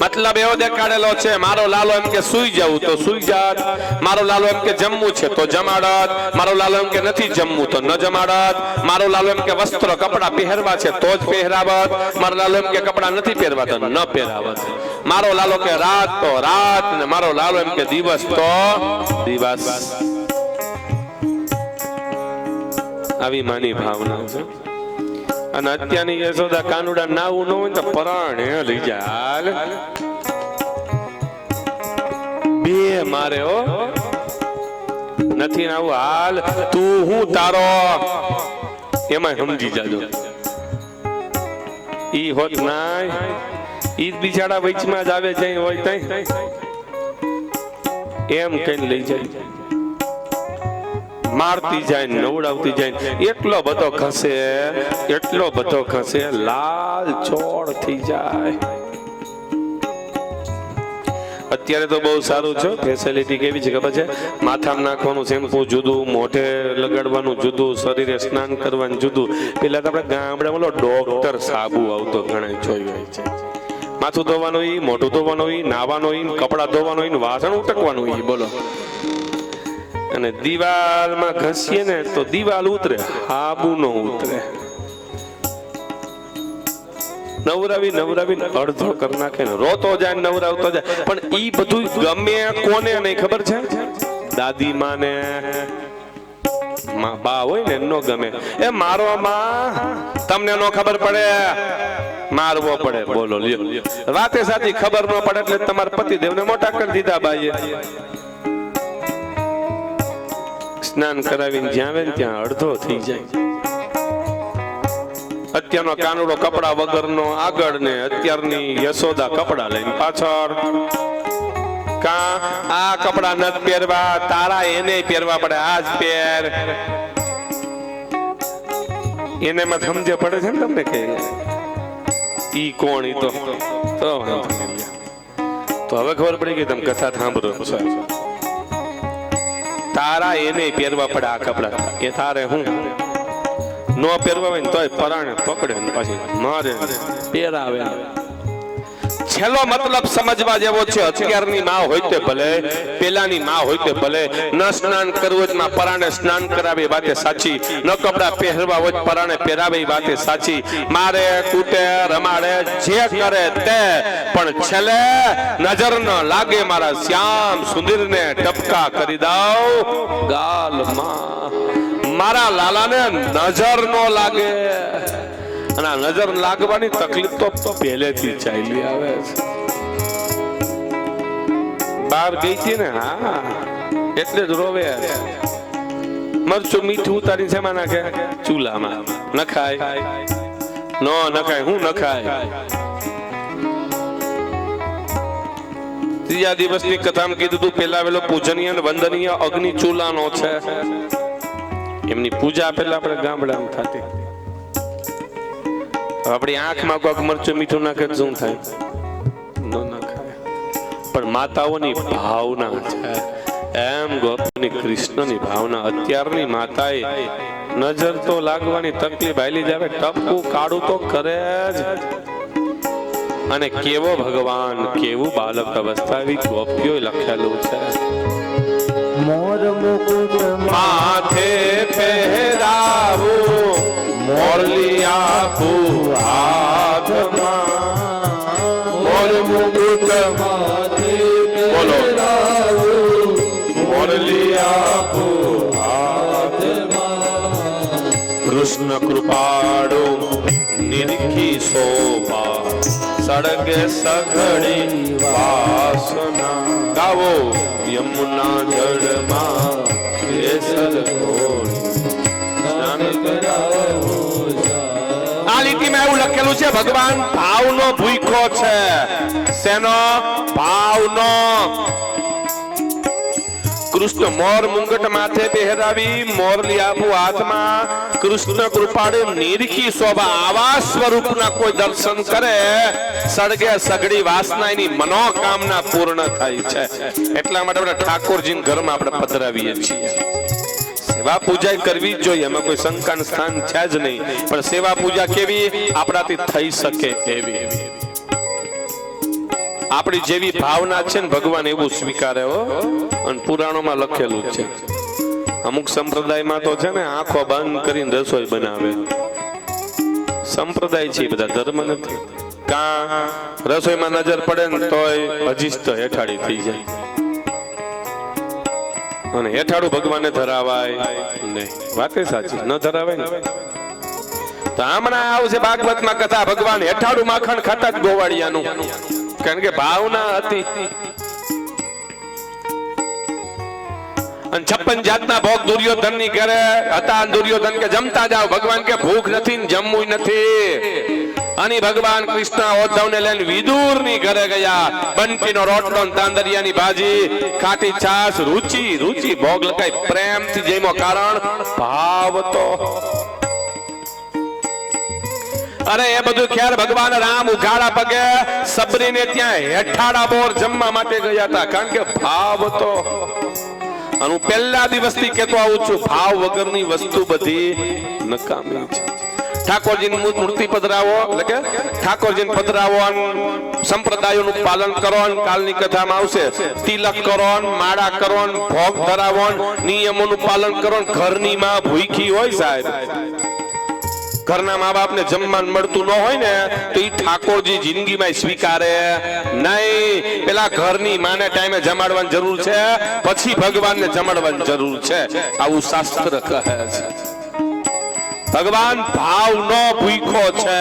B: મતલબ એવો દેખાડેલો છે, મારો લાલો એમ કે સુઈ જવું તો સુઈ જાત, મારો લાલો એમ કે જમવું છે તો જમાડત, મારો લાલો એમ કે નથી જમવું તો ન જમાડત, મારો લાલો એમ કે વસ્ત્રો કપડા પહેરવા છે તો જ પહેરાવત, મારો લાલો એમ કે કપડા નથી પહેરવા તો ન પહેરાવત, મારો લાલો કે રાત તો રાત, ને મારો લાલો એમ કે દિવસ તો દિવસ. આવી માની ભાવના છે. અને અત્યારની યશોદા કાનુડા નાવું ન હોય તો પરાણે લઈ જાય. બે મારે હો નથી નાવું, હાલ તું હું તારો એમાં સમજી જાજો. ઈ હોત નાય, ઈ બિચારા વચમાં જ આવે જાય હોય તઈ એમ કઈ લઈ જાય, મારતી જાય, નવડાવતી જાય, એટલો બધો ખસે લાલ ચોળ થઈ જાય. અત્યારે તો બહુ સારું છે, ફેસિલિટી કેવી છે ખબર છે? માથામાં નાખવાનું શેમ્પુ જુદું, મોઢે લગાડવાનું જુદું, શરીરે સ્નાન કરવાનું જુદું. પેલા તો આપણે ગામડામાં ડોક્ટર સાબુ આવતો ઘણા જોયું હોય છે. માથું ધોવાનું ઈ, મોઢું ધોવાનું ઈ, નાવાનું ઈ, કપડા ધોવાનું ઈ, વાસણ ઉટકવાનું ઈ. બોલો. અને દિવાલમાં ઘસીએ ને તો દિવાલ ઉતરે, હાબુ નો ઉતરે. નવરાવી અડધો કરી નાખે ને રોતો જાય, નવરાવતો જાય. પણ ઈ બધું ગમે કોને નહીં ખબર છે? દાદી માને, બા હોય ને નો ગમે. એ મારો માં તમને નો ખબર પડે, મારવો પડે. બોલો લ્યો, વાતે સાચી ખબર ન પડે એટલે તમારા પતિદેવને મોટા કરી દીધા બાઈએ. સ્નાન કરાવીને જ્યાં આવે ને ત્યાં અડધો થઈ જાય. અત્યારનો કાનુડો કપડા વગરનો આગળ ને અત્યારની યશોદા કપડા લઈને પાછળ. કા આ કપડા નથી પહેરવા, તારા એને પહેરવા પડે, આજ પહેર. એને માં સમજે પડે છે ને તમને કે ઈ કોણ? ઈ તો હવે ખબર પડી ગઈ. તમે કથા સાંભળો છો. તારા એને પહેરવા પડે આ કપડા. એ તારે હું નો પહેરવા હોય ને તોય પરાણે પકડે ને પાછી મારે પહેરાવે. છેલ્લો મતલબ સમજવા જેવો છે. અત્યારની માં હોય તે ભલે, પેલાની માં હોય તે ભલે, ન સ્નાન કરવું હોય માં પરાણે સ્નાન કરાવે એ વાતે સાચી, ન કપડા પહેરવા હોય પરાણે પહેરાવે એ વાતે સાચી, મારે કૂટે રમાડે જે કરે તે, પણ છેલ્લે નજર ન લાગે મારા શ્યામ સુંદરને ટપકા કરી દઉં ગાલમાં, મારા લાલાને નજર ન લાગે. અને આ નજર લાગવાની તકલીફ તો પહેલેથી ચાલી આવે છે. બહાર ગઈ હતી ને, હા એટલે જ રોવે. મરચું મીઠું ઉતારી છે નાખે ચૂલામાં, નખાય નો નખાય, હું નખાય. ત્રીજા દિવસની કથામાં કીધું તું પેલા વેલો પૂજનીય અને વંદનીય અગ્નિ ચૂલાનો છે. એમની પૂજા પેલા આપણે ગામડામાં થતી. આપણી આંખમાં કોઈક મરચું મીઠું નાખે શું થાય? ન નખાય. પણ માતાઓની ભાવના છે એમ ગોપની કૃષ્ણની ભાવના. અત્યારની માતાએ નજર તો લાગવાની તકલીફ આલી જ આવે, ટપકું કાઢું તો કરે જ. અને કેવો ભગવાન, કેવું બાલક અવસ્થા, એવી ગોપીઓ લખેલું છે.
A: મોર મુકુટ
B: માથે પહેરાવું, મોરલી આપું હાથમાં, મોર મુકુટ માથે પહેરાવું, મોરલી આપું હાથમાં, કૃષ્ણ કૃપાળુ નિરખી શોભા, સડગે સઘળી વાસના. ગાવો યમુના જળમાં કેસર આ લીટીમાં એવું લખેલું છે ભગવાન ભાવનો ભૂખો છે. શેનો? ભાવનો. કૃષ્ણ મોર મુંગટ માથે પહેરાવી, મોરલી આપું હાથમાં, કૃષ્ણ કૃપાળુ નિરખી શોભા. આવા સ્વરૂપના કોઈ દર્શન કરે, સળગે સગડી વાસના, એની મનોકામના પૂર્ણ થાય છે. એટલા માટે આપણે ઠાકોરજીના ઘરમાં આપણે પધરાવીએ છીએ. સેવા પૂજા કરવી જ જોઈએ, એમાં કોઈ શંકાનું સ્થાન છે જ નહીં. પણ સેવા પૂજા કેવી આપણાથી થઈ શકે એવી, આપણી જેવી ભાવના છે ને ભગવાન એવું સ્વીકારે હો. અને પુરાણોમાં લખેલું છે. અમુક સંપ્રદાયમાં તો છે ને આંખો બંધ કરીને રસોઈ બનાવે. સંપ્રદાય છે, બધા ધર્મ નથી. કા રસોઈમાં નજર પડે ને તોય હજી તો હેઠાડી થઈ જાય. અને હેઠાડું ભગવાનને ધરાવાય નહીં. વાતે સાચી, ન ધરાવાય ને. તો હમણાં આવશે ભાગવતમાં કથા, ભગવાન હેઠાડું માખણ ખાતા જ ગોવાળિયાનું, કારણ કે ભાવના હતી. અને 56 જાતના ભોગ દુર્યોધન ની ઘરે હતા. દુર્યોધન કે જમતા જાવ, ભગવાન કે ભૂખ નથી ને જમવું નથી. અને ભગવાન કૃષ્ણ ઉદ્ધવને લઈને વિદુર ની ઘરે ગયા. બંટીનો રોટલો, તાંદરિયાની ભાજી, ખાટી છાશ, રુચિ રુચિ ભોગ લગાઈ પ્રેમથી જઈમો. કારણ ભાવ તો. અરે એ બધું ખ્યાલ ભગવાન રામ ઉઘાડા પગે સબરીને ત્યાં હેઠાડા બોર જમવા માટે ગયા હતા. કારણ કે ભાવ તો. અને હું પહેલા દિવસથી કહેતો આવું છું, ભાવ વગરની વસ્તુ બધી નકામી છે. ઠાકોરજીની મૂર્તિ પધરાવો, એટલે કે ઠાકોરજીને પધરાવો, સંપ્રદાયોનું પાલન કરો. કાલની કથામાં આવશે, તિલક કરો, માળા કરો, ભોગ ધરાવો, નિયમોનું પાલન કરો. ઘરની માં ભૂખી હોય સાહેબ, ઘરના મા બાપને જમવાનું મળતું ન હોય ને તો ઈ ઠાકોરજી જિંદગીમાં સ્વીકારે નહીં. પેલા ઘરની માને ટાઈમે જમાડવાની જરૂર છે, પછી ભગવાનને જમાડવાની જરૂર છે. આવું શાસ્ત્ર કહે છે. ભગવાન ભાવનો ભૂખો છે,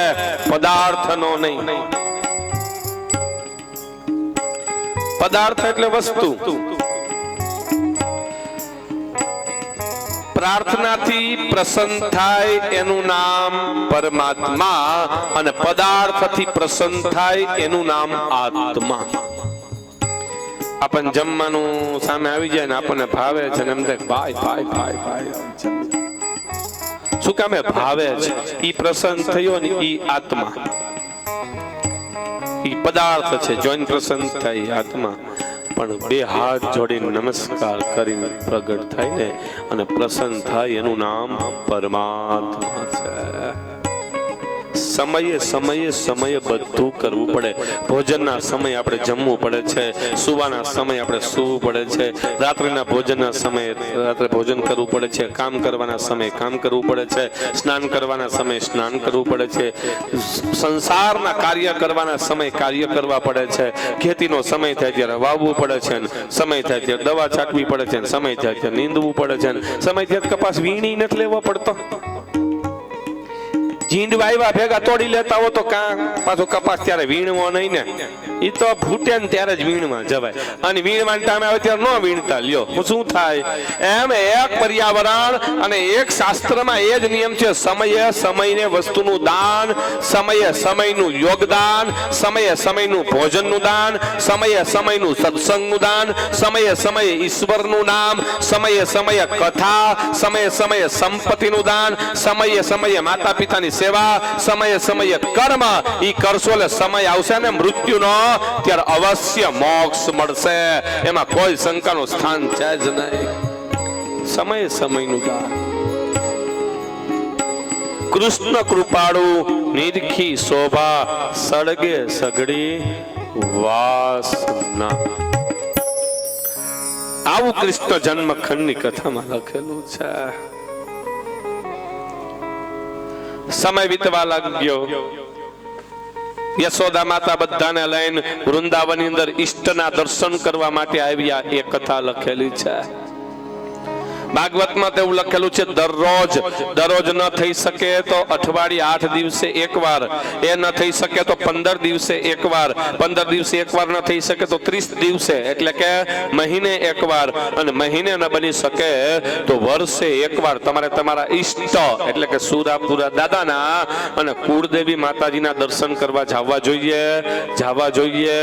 B: પદાર્થનો નહીં. પદાર્થ એટલે વસ્તુ. પ્રાર્થનાથી પ્રસન્ન થાય એનું નામ પરમાત્મા, અને પદાર્થથી પ્રસન્ન થાય એનું નામ આત્મા. આપણને જમવાનું સામે આવી જાય ને આપણને ભાવે છે ને એમ થાય ભાઈ ભાઈ ભાઈ ભાઈ, શું કામે ભાવે છે? ઈ પ્રસન્ન થયો ને ઈ આત્મા, ઈ પદાર્થ છે. જોઈને પ્રસન્ન થાય આત્મા. પણ બે હાથ જોડીને નમસ્કાર કરીને પ્રગટ થાય ને અને પ્રસન્ન થાય એનું નામ પરમાત્મા છે. સમયે સમયે સમયે બધું કરવું પડે. ભોજનના સમય આપણે જમવું પડે છે, સુવાના સમય આપણે સૂવું પડે છે, રાત્રિના ભોજનના સમયે રાત્રે ભોજન કરવું પડે છે, કામ કરવાના સમયે કામ કરવું પડે છે, સ્નાન કરવાના સમયે સ્નાન કરવું પડે છે, સંસારના કાર્ય કરવાના સમય કાર્ય કરવા પડે છે, ખેતીનો સમય થાય ત્યારે વાવવું પડે છે, સમય થાય ત્યારે દવા છાંટવી પડે છે, સમય થાય ત્યારે નીંદવું પડે છે, સમય થાય કપાસ વીણી નથી લેવો પડતો. જીંડ વાવ્યા ભેગા તોડી લેતા હો તો પાછો કપાસ ત્યારે વીણવો નહીં ને, એ તો ફૂટે ને ત્યારે જ વીણવા જવાય, અને વીણવાના ટાઈમે આવે ત્યારે ન વીણતા લ્યો શું થાય. એમ એક પર્યાવરણ અને એક શાસ્ત્રમાં એ જ નિયમ છે, સમયે સમયને વસ્તુનું દાન, સમયે સમયનું યોગદાન, સમયે સમયનું ભોજનનું દાન, સમયે સમયનું સત્સંગનું દાન, સમયે સમયે ઈશ્વરનું નામ, સમયે સમયે કથા, સમયે સમયે સંપત્તિનું દાન, સમયે સમયે માતા પિતાની સેવા, સમયે સમયે કર્મ. ઈ કરશો એટલે સમય આવશે ને મૃત્યુનો, ત્યારે અવશ્ય મોક્ષ મળશે, એમાં કોઈ શંકાનું સ્થાન છે જ નહીં. સમયે સમયનું દાન. કૃષ્ણ કૃપાળુ નિરખી શોભા, સળગે સગડી વાસના. આવું કૃષ્ણ જન્મ ખંડની કથામાં લખેલું છે. સમય વીતવા લાગ્યો. યશોદા માતા બધાને લઈને વૃંદાવનની અંદર ઈષ્ટના દર્શન કરવા માટે આવ્યા, એ કથા લખેલી છે. ભાગવતમાં તેવું લખેલું છે, દરરોજ ન થઈ શકે તો અઠવાડિયે 8 દિવસે એકવાર, એ ન થઈ શકે તો 15 દિવસે એકવાર, 15 દિવસે એકવાર ન થઈ શકે તો 30 દિવસે, એટલે કે મહિને એકવાર, અને મહિને ન બની શકે તો વર્ષે એકવાર તમારે તમારા ઈષ્ટ એટલે કે સુરાપુરા દાદાના અને કુળદેવી માતાજીના દર્શન કરવા જવા જોઈએ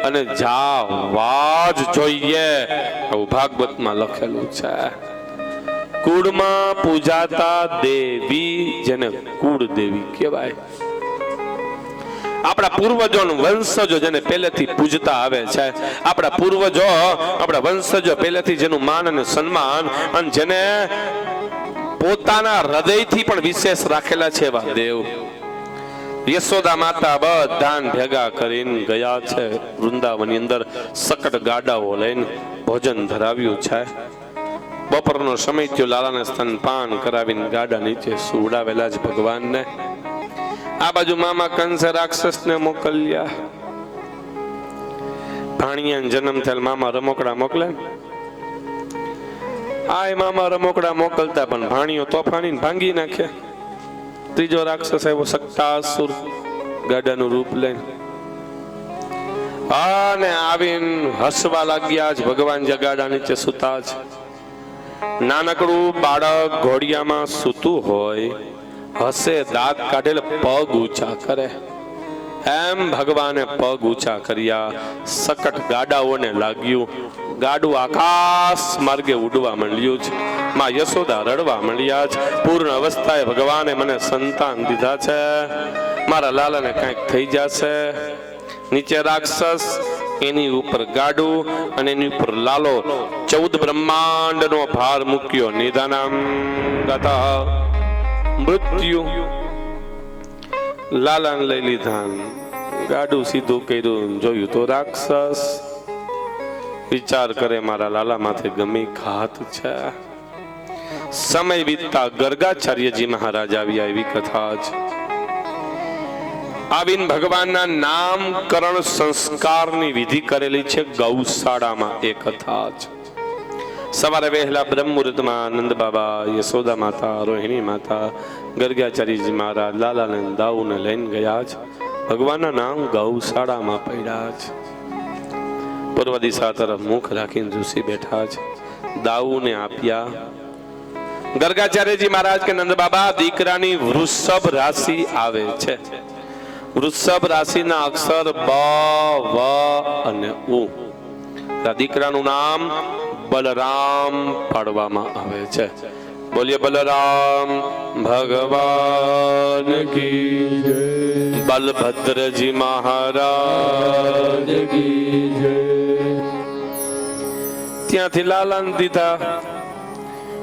B: અને જાવા જ જોઈએ. આવું ભાગવતમાં લખેલું છે. કુળમાં પૂજાતા દેવી, જેને કુળ દેવી કહેવાય, આપણા પૂર્વજો વંશજો જેને પહેલેથી પૂજતા આવે છે, આપણા પૂર્વજો આપણા વંશજો પહેલેથી જેનું માન અને સન્માન અને જેને પોતાના હૃદયથી પણ વિશેષ રાખેલા છે એવા દેવ. યશોદા માતા બધાન ભેગા કરીને ગયા છે વૃંદાવનની અંદર. સકટ ગાડાઓ લઈને ભોજન ધરાવ્યું છે. બપોરનો સમય થયો, લાલાને સ્તનપાન કરાવીને ગાડા નીચે સુવડાવેલા જ ભગવાનને. આ બાજુ મામા કંસે રાક્ષસને મોકલ્યા. ભાણિયાનો જન્મ થયેલ મામા રમકડા મોકલે. આ મામા રમકડા મોકલતા પણ ભાણિયો તોફાની ભાંગી નાખે. ત્રીજો રાક્ષસ આવ્યો, સક્તાસુર, ગાડાનું રૂપ લઈને. અને આવીને હસવા લાગ્યા જ ભગવાન જે ગાડા નીચે સુતા છે. નાનકડું બાળક ઘોડિયામાં સૂતું હોય, હસે, દાંત કાઢેલ, પગ ઊંચા કરે, એમ ભગવાને પગ ઊંચા કર્યા. સકટ ગાડાઓને લાગ્યું, ગાડું આકાશ માર્ગે ઉડવા માંડ્યું છે. માં યશોદા રડવા માંડ્યા છે. પૂર્ણ અવસ્થાએ ભગવાને મને સંતાન દીધા છે, મારા લાલાને કંઈક થઈ જશે. નીચે રાક્ષસ, એની ઉપર ગાડું અને એની ઉપર લાલો, 14 બ્રહ્માંડનો ભાર મૂક્યો. નિદાનમ ગતઃ મૃત્યુ. લાલાને લઈ લીધા, ગાડું સીધું કર્યું, જોયું તો રાક્ષસ. વિચાર કરે મારા લાલા માથે ગમે ઘાત છે. સમય વીતતા ગર્ગાચાર્યજી મહારાજ આવ્યા, એવી કથા છે. આવીને ભગવાનના નામકરણ સંસ્કારની વિધિ કરેલી છે ગૌશાળામાં, એ કથા છે. સવારે વહેલા બ્રહ્મ મુહૂર્તમાં નંદ બાબા, યશોદા માતા, રોહિણી માતા, ગર્ગાચાર્યજી મહારાજ લાલાને દાઉને લઈને ગયા છે. ભગવાનના નામ ગૌશાળામાં પડ્યા છે. પૂર્વ દિશા તરફ મુખ રાખીને ઋષિ બેઠા છે. દાઉને આપ્યા. ગર્ગાચાર્યજી મહારાજ કે નંદ બાબા, દીકરાની વૃષભ રાશિ આવે છે. વૃષભ રાશિના અક્ષર બ, વ અને ઉ. દીકરાનું નામ બલરામ પાડવામાં આવે છે. બોલીએ બલરામ ભગવાન કી જય. બલભદ્રજી મહારાજ કી જય. ત્યાંથી લાલાને દીધા.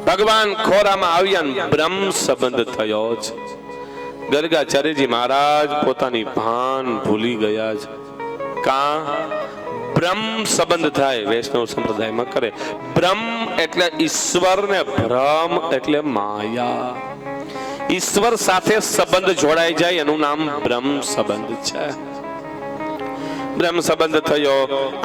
B: ભગવાન ખોરામાં આવ્યા, બ્રહ્મ સંબંધ થયો છે. ગર્ગાચાર્યજી મહારાજ પોતાની ભાન ભૂલી ગયા છે. કા બ્રહ્મ સંબંધ થાય વૈષ્ણવ સંપ્રદાયમાં કરે. બ્રહ્મ એટલે ઈશ્વર ને ભ્રમ એટલે માયા. ઈશ્વર સાથે સંબંધ જોડાઈ જાય એનું નામ બ્રહ્મ સંબંધ છે. બ્રહ્મ સંબંધ થયો.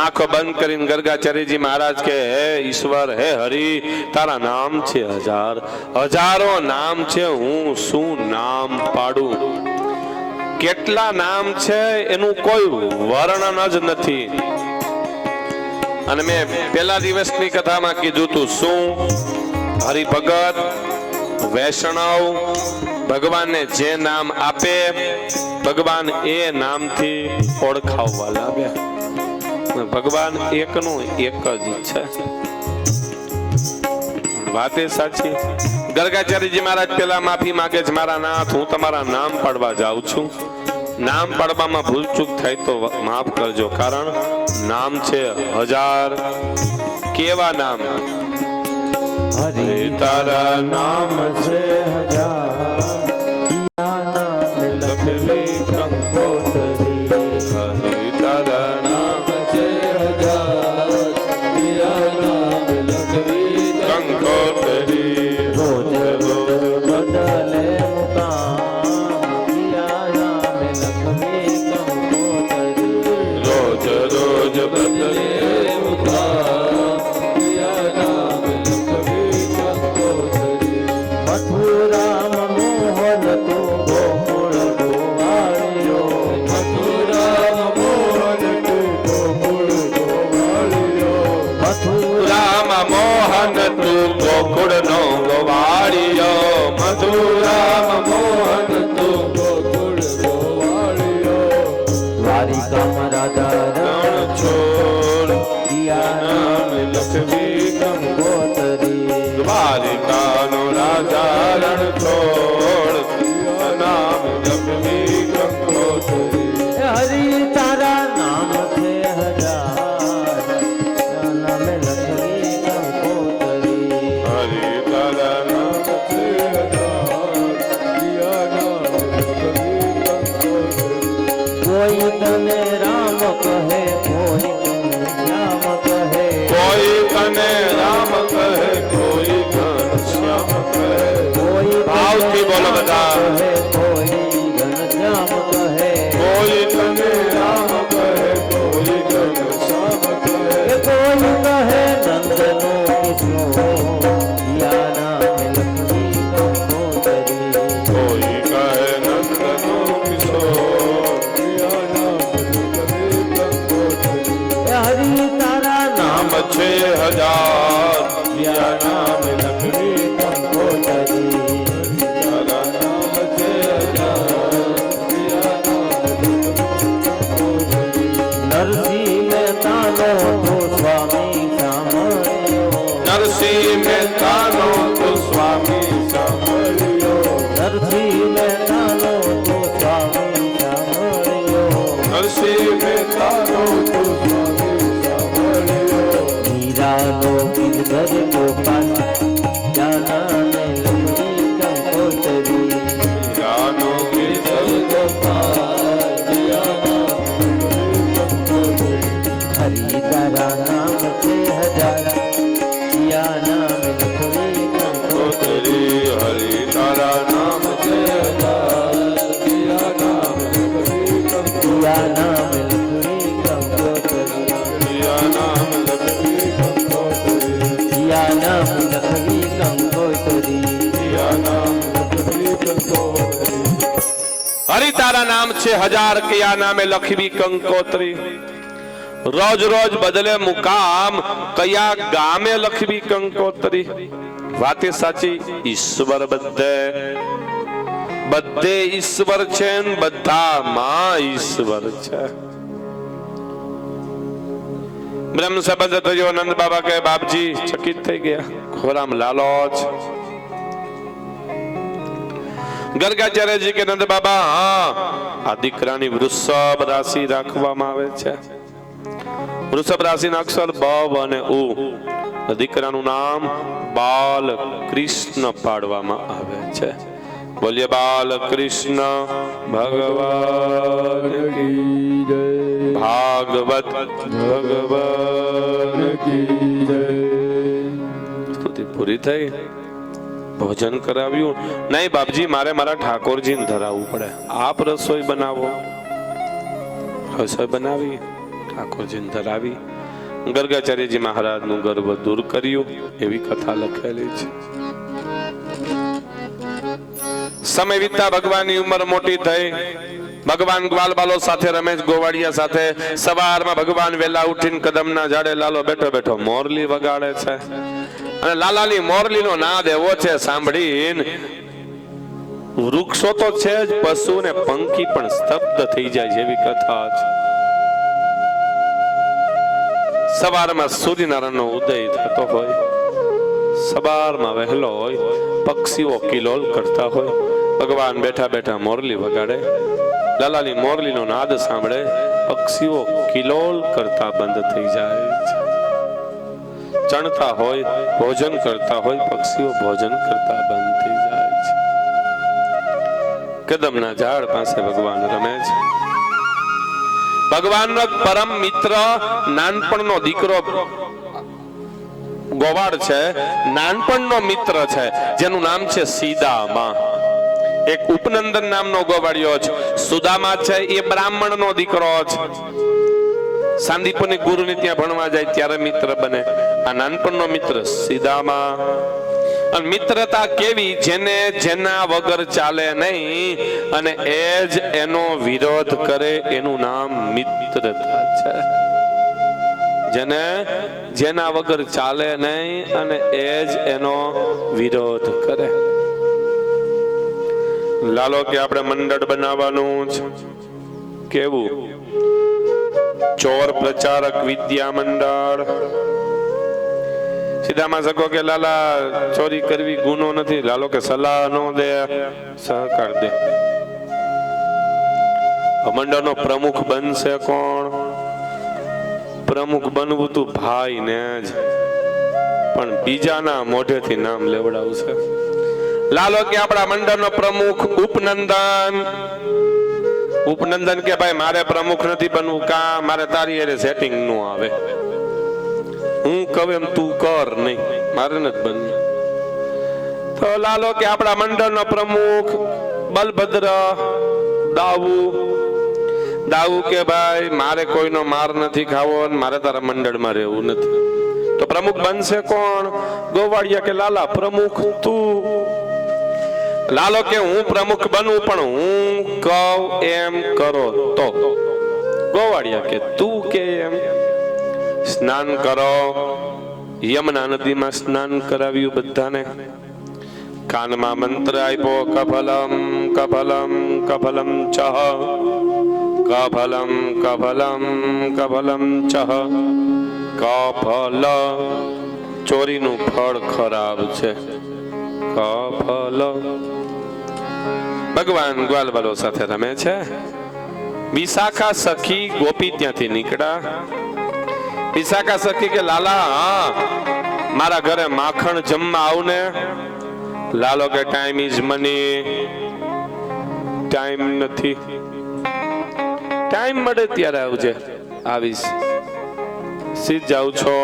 B: આંખો બંધ કરીને ગર્ગાચાર્યજી મહારાજ કે હે ઈશ્વર, હે હરિ, તારા નામ છે હજાર, હજારો નામ છે, હું શું નામ પાડું? કેટલા નામ છે એનું કોઈ વર્ણન જ નથી. અને મેં પેલા દિવસની કથામાં કીધું તું શું હરિભગત વૈષ્ણવ ભગવાનને જે નામ આપે ભગવાન એ નામથી ઓળખાવવા લાગ્યા. ભગવાન એકનું એક જ છે. વાત એ સાચી. ગર્ગાચાર્યજી મહારાજ પેલા માફી માંગે છે, મારા નાથ હું તમારા નામ પાડવા જાઉં છું. નામ પાડવામાં ભૂલ ચૂક થાય તો માફ કરજો, કારણ નામ છે હજાર. કેવા નામ?
A: હરિ તારા નામ છે હજાર, લખવી કંકોતરી.
B: હરિ તારા નામ
A: છે હજાર, લખવી
B: કંકોતરી.
A: રોજ રોજ બદલે મુકામ, લખવી કંકોતરી.
B: રોજ રોજ બદલે
A: મથુરામ મોહન તો ગોકુળ ગોવાળિયો, મથુરામ મોહન તો ગોકુળ ગોવાળિયો,
B: રામ મોહન તું ગોકુળ નો ગોવાળિયો. મથુરામ મોહન તું
A: ગોકુળ ગોવાળિયો. દ્વારિકામાં રાધા
B: રણ છોડ નામ લખવી
A: કંકોતરી.
B: દ્વારિકાનો રાજા રણ છોડ નામ લખવી કંકોતરી.
A: હરિ તારા નામ છે હજાર, નામે લખવી કંકોતરી.
B: હરિ તારા નામ છે
A: કોઈ તને રામ કહે, કોઈ તને શ્યામ કહે,
B: કોઈ તને રામ કહે, કોઈ ઘનશ્યામ કહે.
A: કોઈ
B: ભાવથી બોલો બધા.
A: કહે, કોઈ ઘનશ્યામ કહે,
B: કોઈ તને રામ કહે, કોઈ ઘનશ્યામ કહે.
A: કે કોઈ કહે નંદનો કિશોર, યા નામે લખવી કંકોતરી.
B: કોઈ કહે નંદનો કિશોર.
A: હરિ તારા નામ
B: નામ છે હજાર, યા નામ લખવી
A: કંકોતરી.
B: તારા નામ છે હજાર.
A: નરસિંહ મહેતાનો તો સ્વામી સાંભળ્યો,
B: નરસિંહ મહેતાનો તો સ્વામી સાંભળ્યો.
A: નરસિંહ મહેતાનો તો સ્વામી સાંભળ્યો.
B: નરસિંહ મહેતાનો તો સ્વામી સાંભળ્યો.
A: હીરાનો ગિરધર ગોપાલ, જાનાને લખી કંકોતરી.
B: રાનો ગીધર
A: ગોપાલ, હરિ તારા નામ છે હજાર, યા નામ લખવી કંકોતરી.
B: કંકોતરી. હરિ તારા નામ છે હજાર, યા નામ લખવી કંકોતરી.
A: યા નામ લખવી કંકોતરી.
B: યા નામ લખવી કંકોતરી.
A: યા નામ લખવી કંકોતરી.
B: યા નામ લખવી કંકોતરી. હરિ તારા નામ છે હજાર, કયા નામે લખવી કંકોત્રી. રોજ રોજ બદલે મુકામ, કયા ગામે લખવી કંકોત્રી. વાતે સાચી. ઈશ્વર બધે બધે ઈશ્વર છે ને બધામાં ઈશ્વર છે. બ્રહ્મ સંબંધ થયો. નંદ બાબા કહે બાપજી ચકિત થઈ ગયા. ખોરામ લાલોચ. ગર્ગાચાર્યજી કે નંદ બાબા હા, આ દીકરાની વૃષભ રાશિ રાખવામાં આવે છે. વૃષભ રાશિના અક્ષર બ અને ઉ. દીકરાનું નામ બાલ કૃષ્ણ પાડવામાં આવે છે. બોલીએ બાલ કૃષ્ણ ભગવાન
A: કી જય
B: ભાગવત ભગવાન
A: કી જય
B: સ્તુતિ પૂરી થઈ. ભોજન કરાવ્યું નહીં બાપજી, મારે મારા ઠાકોરજીને ધરાવવું પડે. આપ રસોઈ બનાવો. રસોઈ બનાવી, ઠાકોરજીને ધરાવી, ગર્ગાચાર્યજી મહારાજનું ગર્વ દૂર કર્યું, એવી કથા લખેલી છે. સમય વીતતા ભગવાનની ઉંમર મોટી થઈ. ભગવાન ગ્વાલ બાલો સાથે રમેશ ગોવાળિયા સાથે સવારમાં ભગવાન વેલા ઉઠીને કદમના ઝાડે લાલો બેઠો બેઠો મોરલી વગાડે છે. અને લાલાની મોરલીનો નાદ એવો છે, સાંભળીને વૃક્ષો તો છે જ, પશુ ને પંખી પણ સ્તબ્ધ થઈ જાય જેવી કથા છે. સવારમાં સૂર્યનારાયણનો ઉદય થતો હોય, સવારમાં વહેલો હોય, પક્ષીઓ કિલોલ કરતા હોય, ભગવાન બેઠા બેઠા મોરલી વગાડે. લાલાની મોરલીનો નાદ સાંભળે, પક્ષીઓ કિલોલ કરતા બંધ થઈ જાય છે. ચણતા હોય, ભોજન કરતા હોય, પક્ષીઓ ભોજન કરતા બંધ થઈ જાય છે. કદમના ઝાડ પાસે ભગવાન રમે છે. ભગવાનનો પરમ મિત્ર નાનપણનો દીકરો ગોવાળ છે, નાનપણનો મિત્ર છે, જેનું નામ છે સીદામા. એક ઉપનંદન નામનો ગોવાળિયો છે. સુદામા છે એ બ્રાહ્મણનો દીકરો છે. સાંદીપની ગુરુને ત્યાં ભણવા જાય ત્યારે મિત્ર બને. આ નાનપણનો મિત્ર સીદામા. અને મિત્રતા કેવી, જેને જેના વગર ચાલે નહીં અને એ જ એનો વિરોધ કરે, એનું નામ મિત્રતા છે. જેને જેના વગર ચાલે નહીં અને એ જ એનો વિરોધ કરે. લાલો કે આપણે મંડળ બનાવવાનું છે. કેવું? ચોર પ્રચારક વિદ્યા મંડળ. સીધામાં સકો કે લાલા ચોરી કરવી ગુનો નથી. લાલો કે સલાહ નો દે, સહકાર દે. મંડળનો પ્રમુખ બનશે કોણ? પ્રમુખ બનવું તું ભાઈ ને જ, પણ બીજાના મોઢેથી નામ લેવડાવશે. લાલો કે આપણા મંડળનો પ્રમુખ ઉપનંદન. ઉપનંદન કે ભાઈ મારે પ્રમુખ નથી બનવું, કા મારે તારી હારે સેટિંગ નો આવે. હું કહું એમ તું કર, નહીં મારે નથી બનવું. તો લાલો કે આપણા મંડળનો પ્રમુખ બલભદ્ર. દાઉ કે ભાઈ મારે કોઈનો માર નથી ખાવો, મારે તારા મંડળમાં રહેવું નથી. તો પ્રમુખ બનશે કોણ? ગોવાળિયા કે લાલા પ્રમુખ તું. લાલો કે હું પ્રમુખ બનવું, પણ હું કહું એમ કરો તો. ગોવાળિયા કે તું કે એમ. સ્નાન કરો. યમુના નદીમાં સ્નાન કરાવ્યું બધાને. કાનમાં મંત્ર આપ્યો, કફલમ કફલમ કફલમ ચહ, કફલમ કફલમ કફલમ ચહ. કફલ ચોરીનું ફળ ખરાબ છે. કફલ. ભગવાન ગ્વાલબાલો સાથે રમે છે. વિશાખા સખી ગોપી ત્યાંથી નીકળ્યા. વિશાખા સખી કે લાલા હા મારા ઘરે માખણ જમવા આવને. લાલો કે ટાઈમ ઇઝ મની. ટાઈમ નથી. ટાઈમ મળે ત્યારે આવજે. આવીશ. સીધ જાઉં છો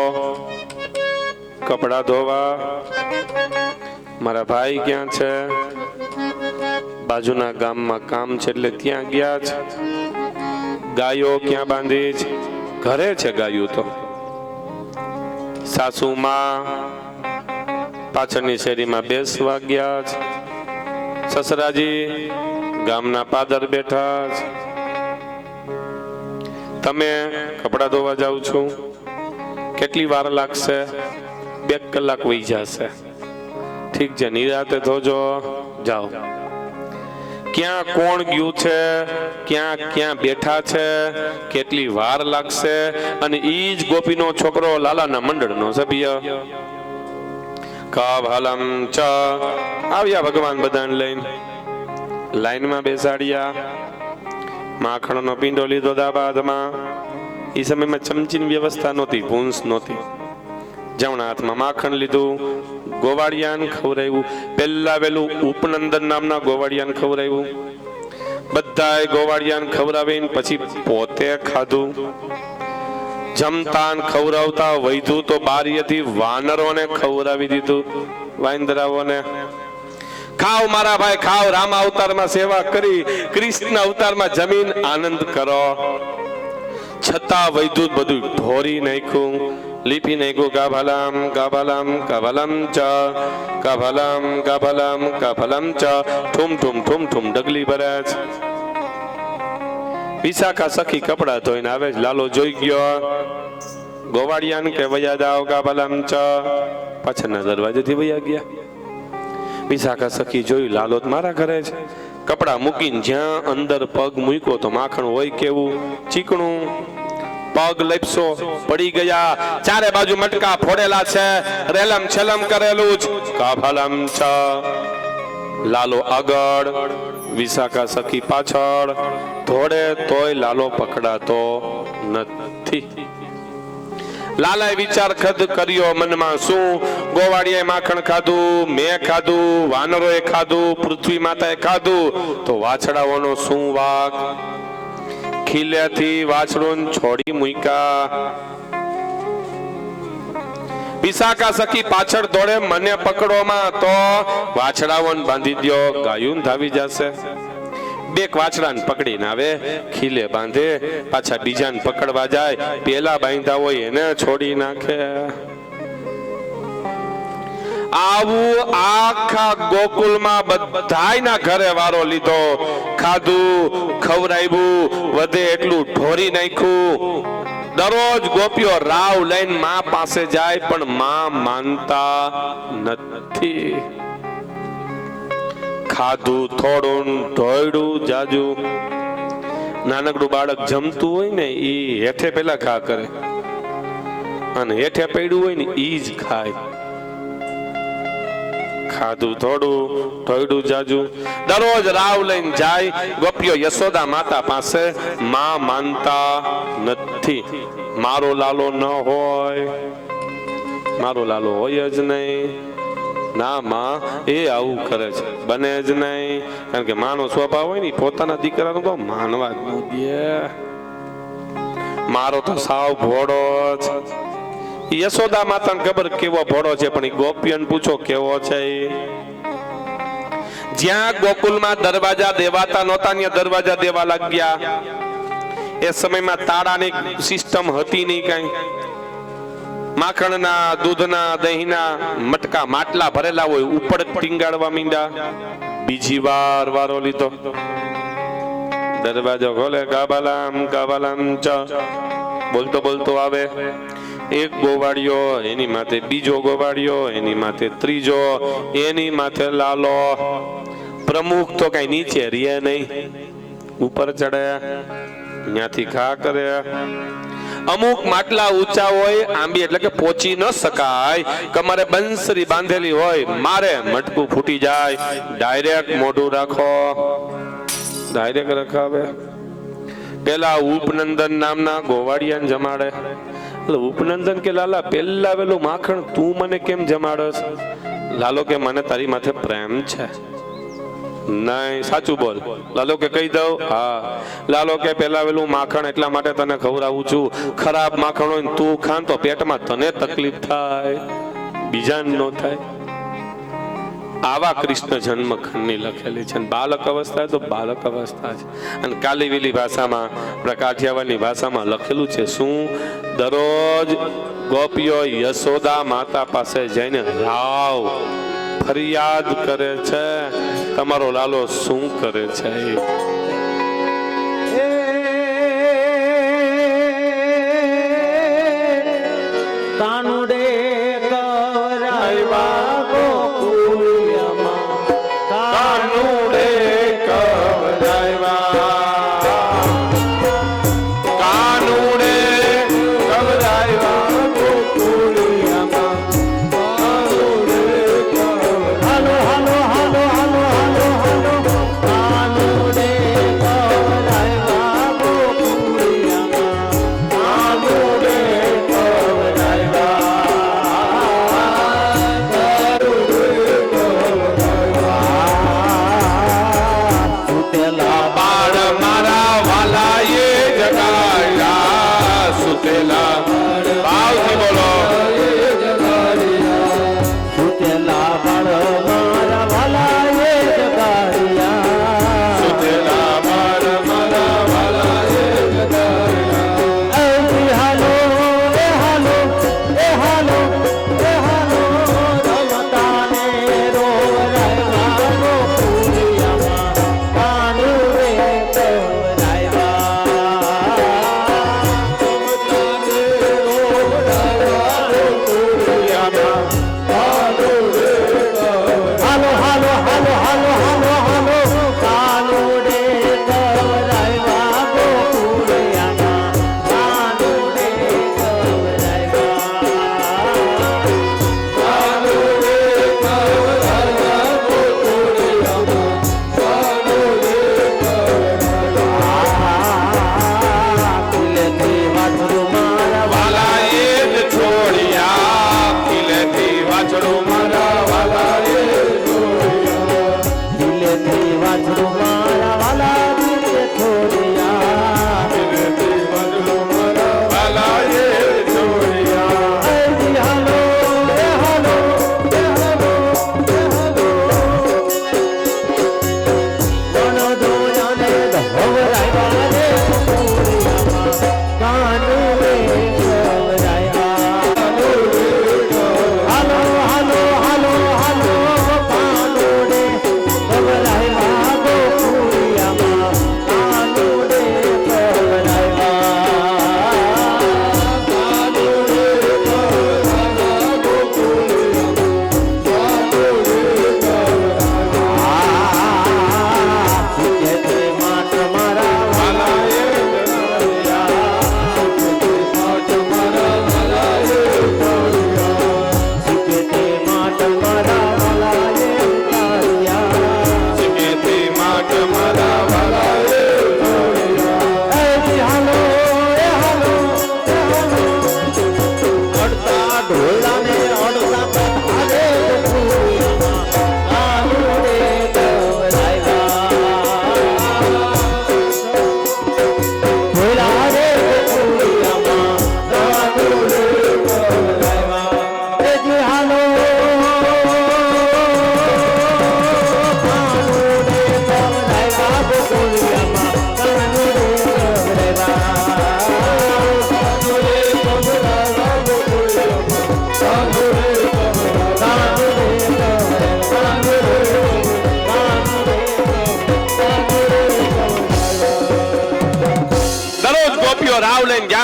B: કપડા ધોવા. મારા ભાઈ ક્યાં છે? બાજુના ગામમાં કામ છે એટલે ત્યાં ગયા છે. ગાયો ક્યાં બાંધી છે? ઘરે છે ગાયું તો. સાસુમાં પાછળની શેરીમાં બેસવા ગયા છે. સસરાજી ગામના પાદર બેઠા છે. તમે કપડા ધોવા જાવ છો. કેટલી વાર લાગશે? 2 કલાક વહી જશે. ઠીક છે, નિરાતે ધોજો. જાઓ. ક્યાં કોણ ગયું છે, ક્યાં ક્યાં બેઠા છે, કેટલી વાર લાગશે. અને ઈ જ ગોપીનો છોકરો લાલાના મંડળનો સભ્ય. કફલમ ચ. આવ્યા ભગવાન બધાને લઈને. લાઈનમાં બેસાડ્યા. માખણનો પીંડો લીધો દાબાદમાં. એ સમયમાં ચમચીની વ્યવસ્થા નહોતી, ભૂંસ નહોતી. જમણા હાથમાં માખણ લીધું, ગોવાળિયાને ખવડાવ્યું. પહેલા વેલું ઉપનંદન નામના ગોવાળિયાને ખવડાવ્યું. બધાય ગોવાળિયાને ખવડાવીને પછી પોતે ખાધું. જમતાન ખવડાવતા વૈધું તો બારીએથી વાનરોને ખવડાવી દીધું. વાંદરાઓને ખાવ મારા ભાઈ ખાવ, રામ અવતારમાં સેવા કરી, કૃષ્ણ અવતારમાં જમીન આનંદ કરો. છતાં વૈધું બધું ઢોરી નાખ્યું, લીપી નાખ્યું. ગાભાલામ ગાભાલામ ગાભાલામ ચ ગાભાલામ ગાભાલામ ગાભાલામ ચ ઠુમ ઠુમ ઠુમ ઠુમ ડગલી ભરે છે. વિશાખા સખી કપડા ધોઈને આવે છે. લાલો જોઈ ગયો. ગોવાળિયાને કે વયા જાઓ ગાભાલામ ચ, પાછળના દરવાજેથી વયા ગયા. વિશાખા સખી જોયું લાલો મારા ઘરે છે. કપડા મૂકીને જ્યાં અંદર પગ મૂક્યો તો માખણ હોય કેવું ચીકણું. પગ લપસો પડી ગયા. ચારે બાજુ મટકા ફોડેલા છે, રેલમ છલમ કરેલું જ. ગાભાલામ ચ. લાલો આગળ, વિશાખા સખી પાછળ. ધોડે તોય લાલો પકડાતો નથી. લાલાએ વિચાર ખદ કર્યો મનમાં, શું ગોવાળિયાએ માખણ ખાધું, મેં ખાધું, વાનરોએ ખાધું, પૃથ્વી માતાએ ખાધું, તો વાછડાઓનો શું વાક? ખીલેથી વાછડું છોડી મૂક્યા. વિશાખા સખી પાછળ દોડે, મને પકડોમાં તો વાછડાઓને બાંધી દો, ગાયું ધાવી જશે. બે વાછડાને પકડીને આવે, ખીલે બાંધે, પાછા બીજાને પકડવા જાય, પેલા બાંધ્યા હોય એને છોડી નાખે. આવું આખા ગોકુલમાં બધાયના ઘરે વારો લીધો. ખાધું, ખવડાવ્યું, વધે એટલું ઢોરી નાખ્યું. દરરોજ ગોપીઓ રાવ લઈને માં પાસે જાય, પણ માં માનતા નથી. ખાધું થોડું, ઢોળ્યું જાજુ. નાનકડું બાળક જમતું હોય ને ઈ હેઠે પેલા ખા કરે, અને હેઠે પડ્યું હોય ને ઈ જ ખાય. ખાધું થોડું, ઢોળ્યું જાજુ. દરરોજ રાવ લઈને જાય ગોપીઓ યશોદા માતા પાસે. માં માનતા નથી. મારો લાલો ન હોય, મારો લાલો હોય જ નહીં. ના માં એ આવું કરે છે, બને જ નહીં. કારણ કે માનો સ્વભાવ હોય ને પોતાના દીકરાનો તો માનવા જ ન દે. મારો તો સાવ ભોળો છે. યશોદા માતાને ખબર કેવો ભોળો છે, પણ ગોપીઓને પૂછો કેવો છે. જ્યાં ગોકુલમાં દરવાજા દેવાતા નહોતા ત્યાં દરવાજા દેવા લાગ્યા. એ સમયમાં તાળાની સિસ્ટમ હતી નહીં કઈ. માખણના, દૂધના, દહીંના મટકા માટલા ભરેલા હોય, ઉપર ટીંગાડવા માંડ્યા. બીજી વાર વારો લીધો. દરવાજો ખોલે, ગાભાલામ ગાભાલામ ચ. બોલતો બોલતો આવે. એક ગોવાળિયો, એની માથે બીજો ગોવાળિયો, એની માથે ત્રીજો, એની માથે લાલો. પ્રમુખ તો કઈ નીચે રે નહીં, ઉપર ચડે, ત્યાંથી ખા કરે. અમુક માટલા ઊંચા હોય, આંબી એટલે કે પહોંચી ન શકાય. કમરે બંસરી બાંધેલી હોય, મારે મટકું ફૂટી જાય. ડાયરેક્ટ મોઢું રાખો, ડાયરેક્ટ રખાવે. પેલા ઉપનંદન નામના ગોવાળિયાને જમાડે. ઉપનંદન કે લાલા પેલા વેલું માખણ તું મને કેમ જમાડસ? લાલો કે મને તારી માથે પ્રેમ છે. નહીં, સાચું બોલ. લાલો કે કહી દઉં? હા. લાલો કે પેલા વેલું માખણ એટલા માટે તને ખવડાવું છું. ખરાબ માખણ હોય તું ખાન તો પેટમાં તને તકલીફ થાય, બીજાને ન થાય. આવા કૃષ્ણ જન્મ ખંડની લખેલી છે. બાલક અવસ્થા તો બાલક અવસ્થા છે. અને કાલીવીલી ભાષામાં, કાઠિયાવાડની ભાષામાં લખેલું છે શું? દરરોજ ગોપીઓ યશોદા માતા પાસે જઈને રાવ ફરિયાદ કરે છે, તમારો લાલો શું કરે છે.
A: કાનુડે કરાવ્યા ગોકુળમાં, કાનુડે કરાવ્યા,
B: કાનુડે કવરાવ્યા
A: ગોકુળમાં, કાનુડે કરાવ્યા. હાલો હાલો હાલો હાલો હાલો હાલો, કાનુડે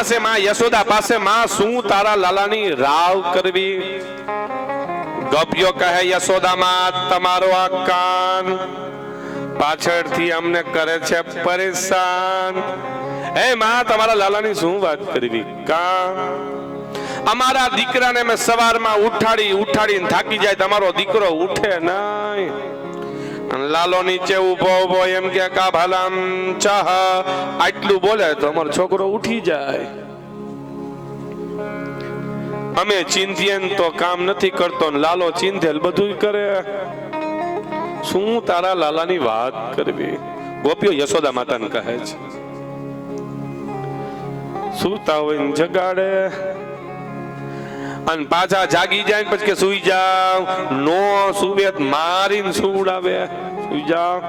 B: પાસે માં યશોદા પાસે માં શું તારા લાલાની રાવ કરવી? ગોપીઓ કહે યશોદા માં તમારો આ કાન પાછળથી અમને કરે છે પરેશાન. હે માં તમારા લાલાની શું વાત કરવી? કા અમારા દીકરાને મેં સવારમાં ઉઠાડીને થાકી જાય, તમારો દીકરો ઉઠે નહીં. લાલો નીચે ઉભો એમ કે કા ભાલામ ચાહ, આટલું બોલે તો અમારો છોકરો ઉઠી જાય. અમે ચિંતીએ તો કામ નથી કરતો, લાલો ચિંતેલ બધું કરે. શું તારા લાલાની વાત કરવી? ગોપીઓ યશોદા માતાને કહે છે. સુતા હોય જગાડે અને પાછા જાગી જાય પછી કે સુઈ જાવ. નો સુવે મારીને સુવડાવે. સુઈ જાવ.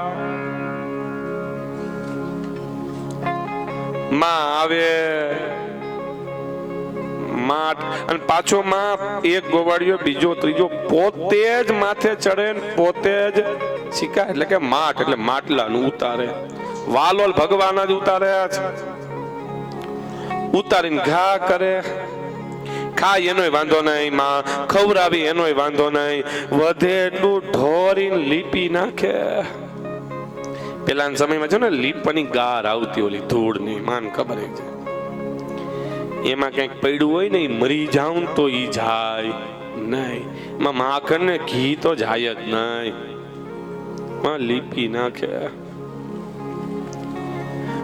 B: માં આવે માટ અને પાછો માં એક ગોવાળિયો બીજો ત્રીજો પોતે જ માથે ચડે ને પોતે જ શીખા એટલે કે માટ એટલે માટલાનું ઉતારે. વાલોલ ભગવાન જ ઉતારે છે. ઉતારીને ઘા કરે. ખાય એનોય વાંધો નહીં, માં ખવડાવી એનોય વાંધો નહીં, વધે એટલું ઢોરીને લીપી નાખે. પેલાના સમયમાં છે ને લીપવાની ગાર આવતી ઓલી ધૂળની, માન ખબર છે. એમાં કંઈક પડ્યું હોય ને મરી જાઉં તો ઈ જાય નહીં. એમાં માખણ ને ઘી તો જાય જ નહીં. માં લીપી નાખે.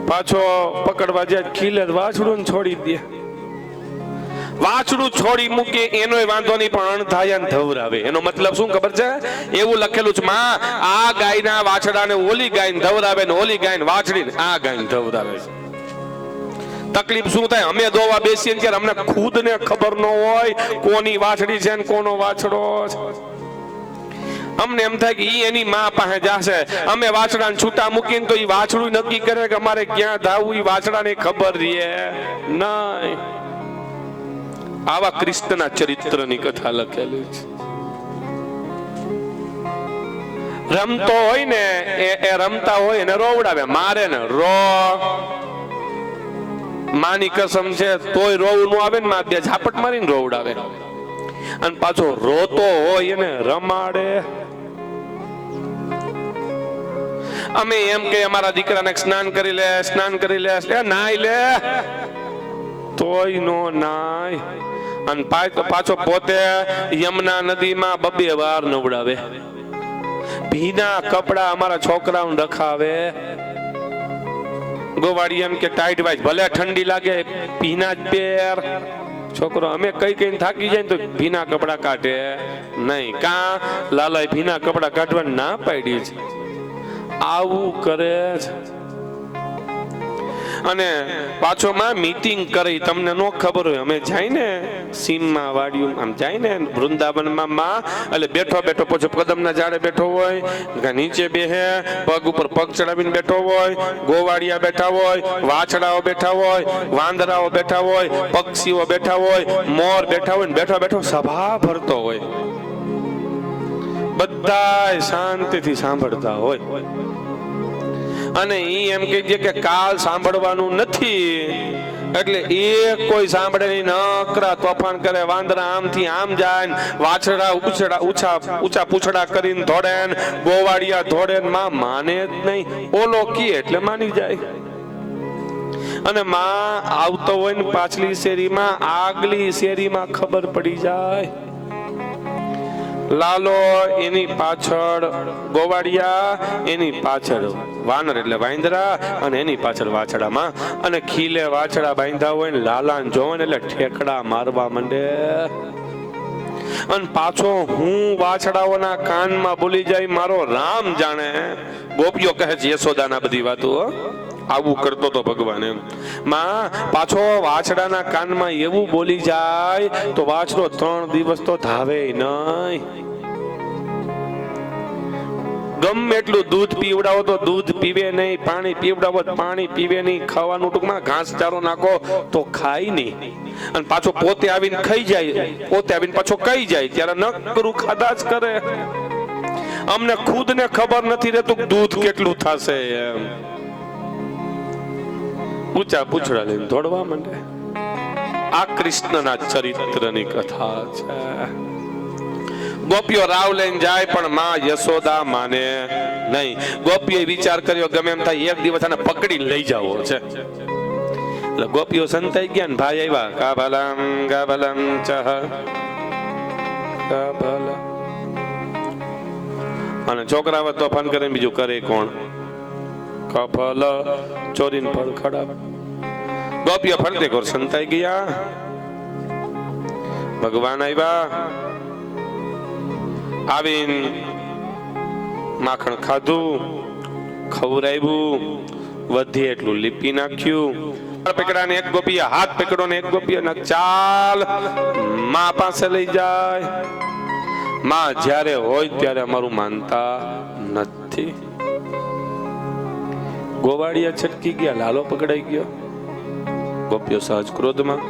B: પાછો પકડવા જાય ખીલે વાછડું છોડી દે. વાછડું છોડી મૂકે એનોય વાંધો નહીં, પણ અણધાયા ને ધવરાવે. એનો મતલબ શું ખબર છે? એવું લખેલું છે માં આ ગાયના વાછડાને ઓલી ગાયને ધવરાવે ને ઓલી ગાયને વાછડીને આ ગાયને ધવરાવે. તકલીફ શું થાય? અમે દોવા બેસીએ ત્યારે અમને ખુદને ખબર ન હોય કોની વાછડી છે ને કોનો વાછડો છે. અમને એમ થાય કે ઈ એની માં પાસે જાશે. અમે વાછડાને છૂટા મૂકીને તો ઈ વાછડું નક્કી કરે કે અમારે ક્યાં ધાવું. ઈ વાછડાને ખબર રહે નહીં. આવા કૃષ્ણના ચરિત્રની કથા લખેલી છે. રમતો હોય ને એ રમતા હોય ને રોવડાવે, મારે ને રો. માની કસમ છે તોય રોવું ન આવે ને માં બે ઝાપટ મારીને રોવડાવે. અને પાછો રોતો હોય એને રમાડે. અમે એમ કે અમારા દીકરાને સ્નાન કરી લે, સ્નાન કરી લે, નાઈ લે, તોય નો નાય. અને પાછો પોતે યમુના નદીમાં 2 વાર નવડાવે. ભીના કપડા અમારા છોકરાઓને રખાવે. ગોવાળી એમ કે ટાઈટ વાઈટ ભલે ઠંડી લાગે ભીના જ પહેર. છોકરો અમે કઈ થાકી જાય ને તો ભીના કપડા કાઢે નહીં. કા લાલાએ ભીના કપડા કાઢવા ના પાડી છે. આવું કરે છે. અને પાછો માં મીટિંગ કરી. તમને નો ખબર હોય, અમે જાય ને સીમમાં વાડિયું આમ જાય ને વૃંદાવનમાં માં એટલે બેઠો પછી કદમના ઝાડે બેઠો હોય, નીચે બેહે, પગ ઉપર પગ ચડાવીને બેઠો હોય, ગોવાળિયા બેઠા હોય, વાછડાઓ બેઠા હોય, વાંદરાઓ બેઠા હોય, પક્ષીઓ બેઠા હોય, મોર બેઠા હોય, બેઠો સભા ભરતો હોય. બધા શાંતિથી સાંભળતા હોય. અને ઈ એમ કહે કે કાલ સાંભળવાનું નથી એટલે એક કોઈ સાંભળે નહીં. નકરા તોફાન કરે. વાંદરા આમથી આમ જાય, વાછડા ઊંચા પૂછડા કરીને ધોડે, ગોવાળિયા ધોડે. માં માને જ નહીં. ઓલો કી એટલે માની જાય. અને માં આવતો હોય ને પાછલી શેરીમાં આગલી શેરીમાં ખબર પડી જાય. લાલો એની પાછળ ગોવાળિયા, એની પાછળ વાનર એટલે વાંદરા, અને એની પાછળ વાછડામાં. અને ખીલે વાછડા બાંધ્યા હોય ને લાલાને જોવે ને એટલે ઠેકડા મારવા માંડે. અને પાછો હું વાછડાઓના કાનમાં બોલી જાય મારો રામ જાણે. ગોપીઓ કહે છે યશોદાના બધી વાતો આવું કરતો તો ભગવાન. એમ માં પાછો વાછડાના કાનમાં એવું બોલી જાય તો વાછડો 3 દિવસ તો ધાવે નહીં. ગમે એટલું દૂધ પીવડાવો તો દૂધ પીવે નહીં, પાણી પીવડાવો તો પાણી પીવે નહીં, ખાવાનું ટૂંકમાં ઘાસચારો નાખો તો ખાય નહીં. અને પાછો પોતે આવીને ખાઈ જાય, પોતે આવીને પાછો ખાઈ જાય ત્યારે નકરું ખાધા જ કરે. અમને ખુદને ખબર નથી રહેતું દૂધ કેટલું થશે. એમ ઊંચા પૂછડા લઈને દોડવા માંડે. આ કૃષ્ણના ચરિત્રની કથા છે. ગોપીઓ રાવ લઈને જાય પણ માં યશોદા માને નહીં. ગોપીએ વિચાર કર્યો ગમે એમ થાય એક દિવસ આને પકડીને લઈ જાવો છે. એટલે ગોપીઓ સંતાઈ ગયા ને ભાઈ આવ્યા, કાભલમ કાભલમ ચહ કાભલ. અને છોકરાઓ તોફાન કરીને બીજું કરે કોણ? કફલ ચોરીને પર ખડા. ગોપીઓ ફરતે ઘર સંતાઈ ગયા. ભગવાન આવ્યા, આવીને માખણ ખાધું, ખવરાવ્યું, વધે એટલું લીપી નાખ્યું. પકડાને એક ગોપીએ હાથ પકડો ને એક ગોપીએ ચાલ માં પાસે લઈ જાય. માં જ્યારે હોય ત્યારે અમારું માનતા નથી. ગોવાળિયા છટકી ગયા, લાલો પકડાઈ ગયો. ગોપીઓ સહજ ક્રોધમાં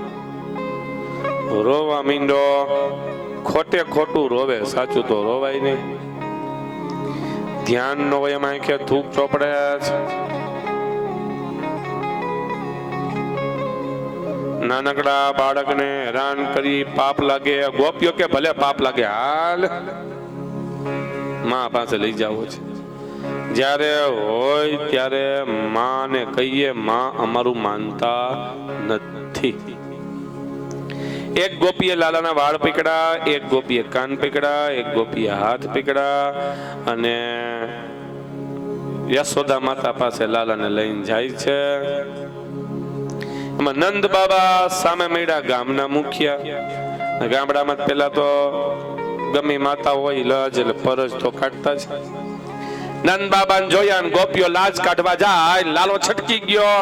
B: રોવા મીંડો. ખોટે ખોટું રોવે, સાચું તો રોવાય નહીં. ધ્યાન ન હોય એમાં કે થૂક ચોપડે છે. નાનકડા બાળકને હેરાન કરી પાપ લાગે. ગોપીઓ કે ભલે પાપ લાગે, હાલ માં પાસે લઈ જાવો છે. જ્યારે હોય ત્યારે માને કહીએ માં અમારું માનતા નથી. એક ગોપીએ લાલાના વાળ પકડા, એક ગોપીએ કાન પકડા, એક ગોપીએ હાથ પકડા અને યશોદા માતા પાસે લાલાને લઈને જાય છે. એમાં નંદ બાબા સામે મળ્યા, ગામના મુખિયા. ગામડામાં પેલા તો ગમે માતા હોય લજ એટલે પરજ તો કાઢતા જ. નંદ બાબા જોયા ને ગોપીઓ લાજ કાઢવા જાય, લાલો છટકી ગયો.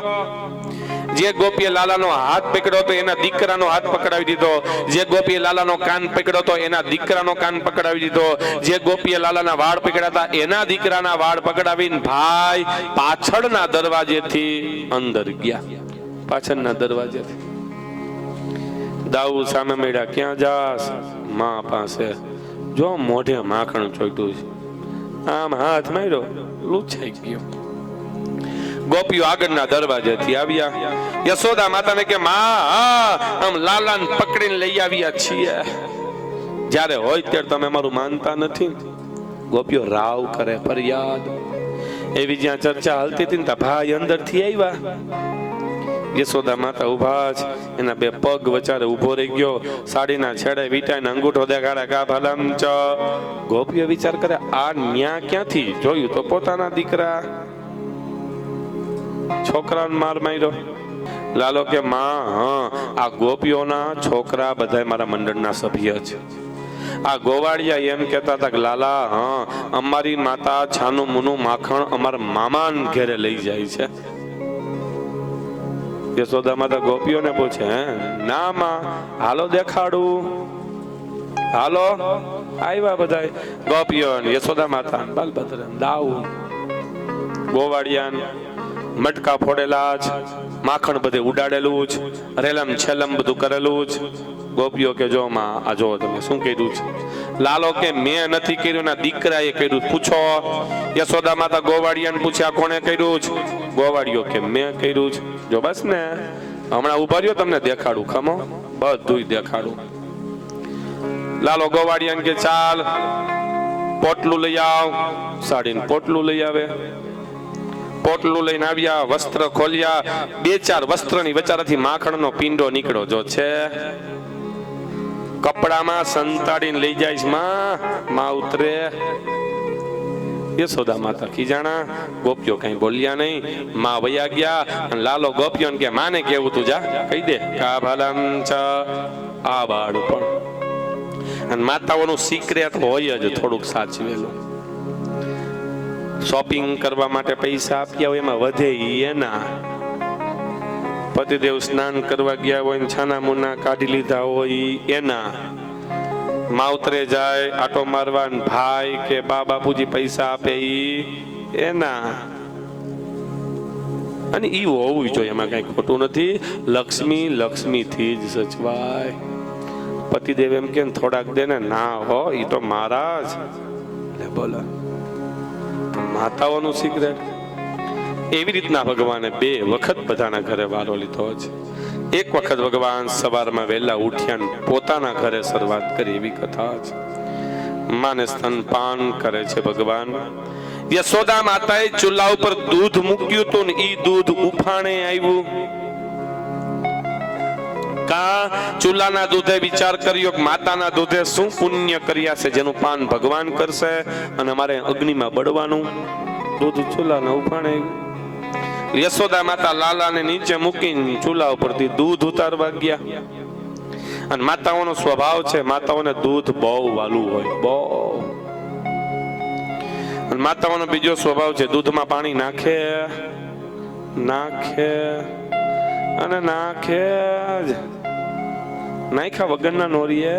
B: જે ગોપીએ લાલાનો હાથ પકડ્યો તો એના દીકરાનો હાથ પકડાવી દીધો. જે ગોપીએ લાલાનો કાન પકડ્યો તો એના દીકરાનો કાન પકડાવી દીધો. જે ગોપીએ લાલાના વાળ પકડ્યા હતા એના દીકરાના વાળ પકડાવીને ભાઈ પાછળના દરવાજેથી અંદર ગયા. પાછળના દરવાજેથી દાઉદ સામે મળ્યા, ક્યાં જાસ? માં પાસે. જો મોઢે માખણ ચોટ્યું છે, આમ હાથ માર્યો, લૂછાઈ ગયો. ગોપીઓ આગળના દરવાજેથી આવ્યા. યશોદા માતાને કે માં આમ લાલાને પકડીને લઈ આવ્યા છીએ. જ્યારે હોય ત્યારે તમે મારું માનતા નથી. ગોપીઓ રાવ કરે, ફરિયાદ. એવી જ્યાં ચર્ચા હાલતી હતી ને ભાઈ અંદરથી આવ્યા. યશોદા માતા ઉભા છે, એના બે પગ વચારે ઉભો રહી ગયો. સાડીના છેડે વીટાઈને અંગૂઠો દેખાડે, કા ભલમ ચ. ગોપીઓ વિચાર કરે આ ન્યા ક્યાંથી? જોયું તો પોતાના દીકરા. છોકરાને માર માર્યો. લાલો કે માં આ ગોપીઓના છોકરા બધા મારા મંડળના સભ્ય છે. આ ગોવાળિયા એમ કહેતા હતા કે લાલા અમારી માતા છાનું મુનું માખણ અમારા મામાન ઘરે લઈ જાય છે. યશોદા માતા ગોપીઓને પૂછે, ના માં હાલો દેખાડું. હાલો આવ્યા બધા ગોપીઓ. યશોદા માતા બાલભદ્ર દાઉદ ગોવાળિયા મટકા ફોડેલા જ, માખણ બધે ઉડાડેલું જ, રેલમ છેલમ બધું કરેલું જ. ગોપીઓ કે જો માં આ જો તમે શું કર્યું છે? લાલો કે મેં નથી કર્યું, ના દીકરાએ કર્યું, પૂછો. યશોદા માતા ગોવાળિયાને પૂછ્યા કોણે કર્યું છે? ગોવાળિયો કે મેં કર્યું છે. જો બસ ને હમણાં ઉભા રહ્યો, તમને દેખાડું, ખમો બધું દેખાડું. લાલો ગોવાળિયાને કે ચાલ પોટલું લઈ આવ. સાડીને પોટલું લઈ આવે. પોટલું લઈને આવ્યા, વસ્ત્ર ખોલ્યા. બે ચાર વસ્ત્રની વચારાથી માખણનો પિંડો નીકળો જો છે. કપડામાં સંતાડીને લઈ જાય માં ઉતરે. યશોદા માતા ખીજાણા. ગોપીઓ કઈ બોલ્યા નહીં. માં વયા ગયા. અને લાલો ગોપીઓને કે માને કેવું તું જા કહી દે, કા ભલમ ચ. આ બાળ પણ અને માતાઓનું સિક્રેટ હોય જ થોડુંક સાચવેલું. શોપિંગ કરવા માટે પૈસા આપ્યા હોય એમાં વધે એના. પતિદેવ સ્નાન કરવા ગયા હોય ને છાના મુના કાઢી લીધા હોય એના. માવતરે જાય આટો મારવા, ભાઈ કે બા બાપુજી પૈસા આપે એના. અને ઈ હોવું જોઈએ, એમાં કઈ ખોટું નથી. લક્ષ્મી લક્ષ્મી થી જ સચવાય. પતિદેવ એમ કે થોડાક દે ને, ના હો ઈ તો મારા જ. બોલો માતાઓનું સિક્રેટ. એવી રીતના ભગવાને બે વખત બધાના ઘરે વારો લીધો છે. એક વખત ભગવાન સવારમાં વહેલા ઉઠ્યા ને પોતાના ઘરે શરૂઆત કરી એવી કથા છે. માને સ્તનપાન કરે છે ભગવાન. યશોદા માતાએ ચૂલા ઉપર દૂધ મૂક્યું હતું ને ઈ દૂધ ઉફાણે આવ્યું. કા ચૂલાના દૂધે વિચાર કર્યો કે માતાના દૂધે શું પુણ્ય કર્યા છે જેનું પાન ભગવાન કરશે અને મારે અગ્નિમાં બળવાનું. દૂધ ચૂલાના ઉફાણે આવ્યું. યશોદા માતા લાલાને નીચે મૂકીને ચૂલા ઉપરથી દૂધ ઉતારવા ગયા. અને માતાઓનો સ્વભાવ છે, માતાઓને દૂધ બહુ વાલું હોય, બહુ. અને માતાઓનો બીજો સ્વભાવ છે, દૂધમાં પાણી નાખે નાખે અને નાખે જ, નાખ્યા વગરના નોરીએ.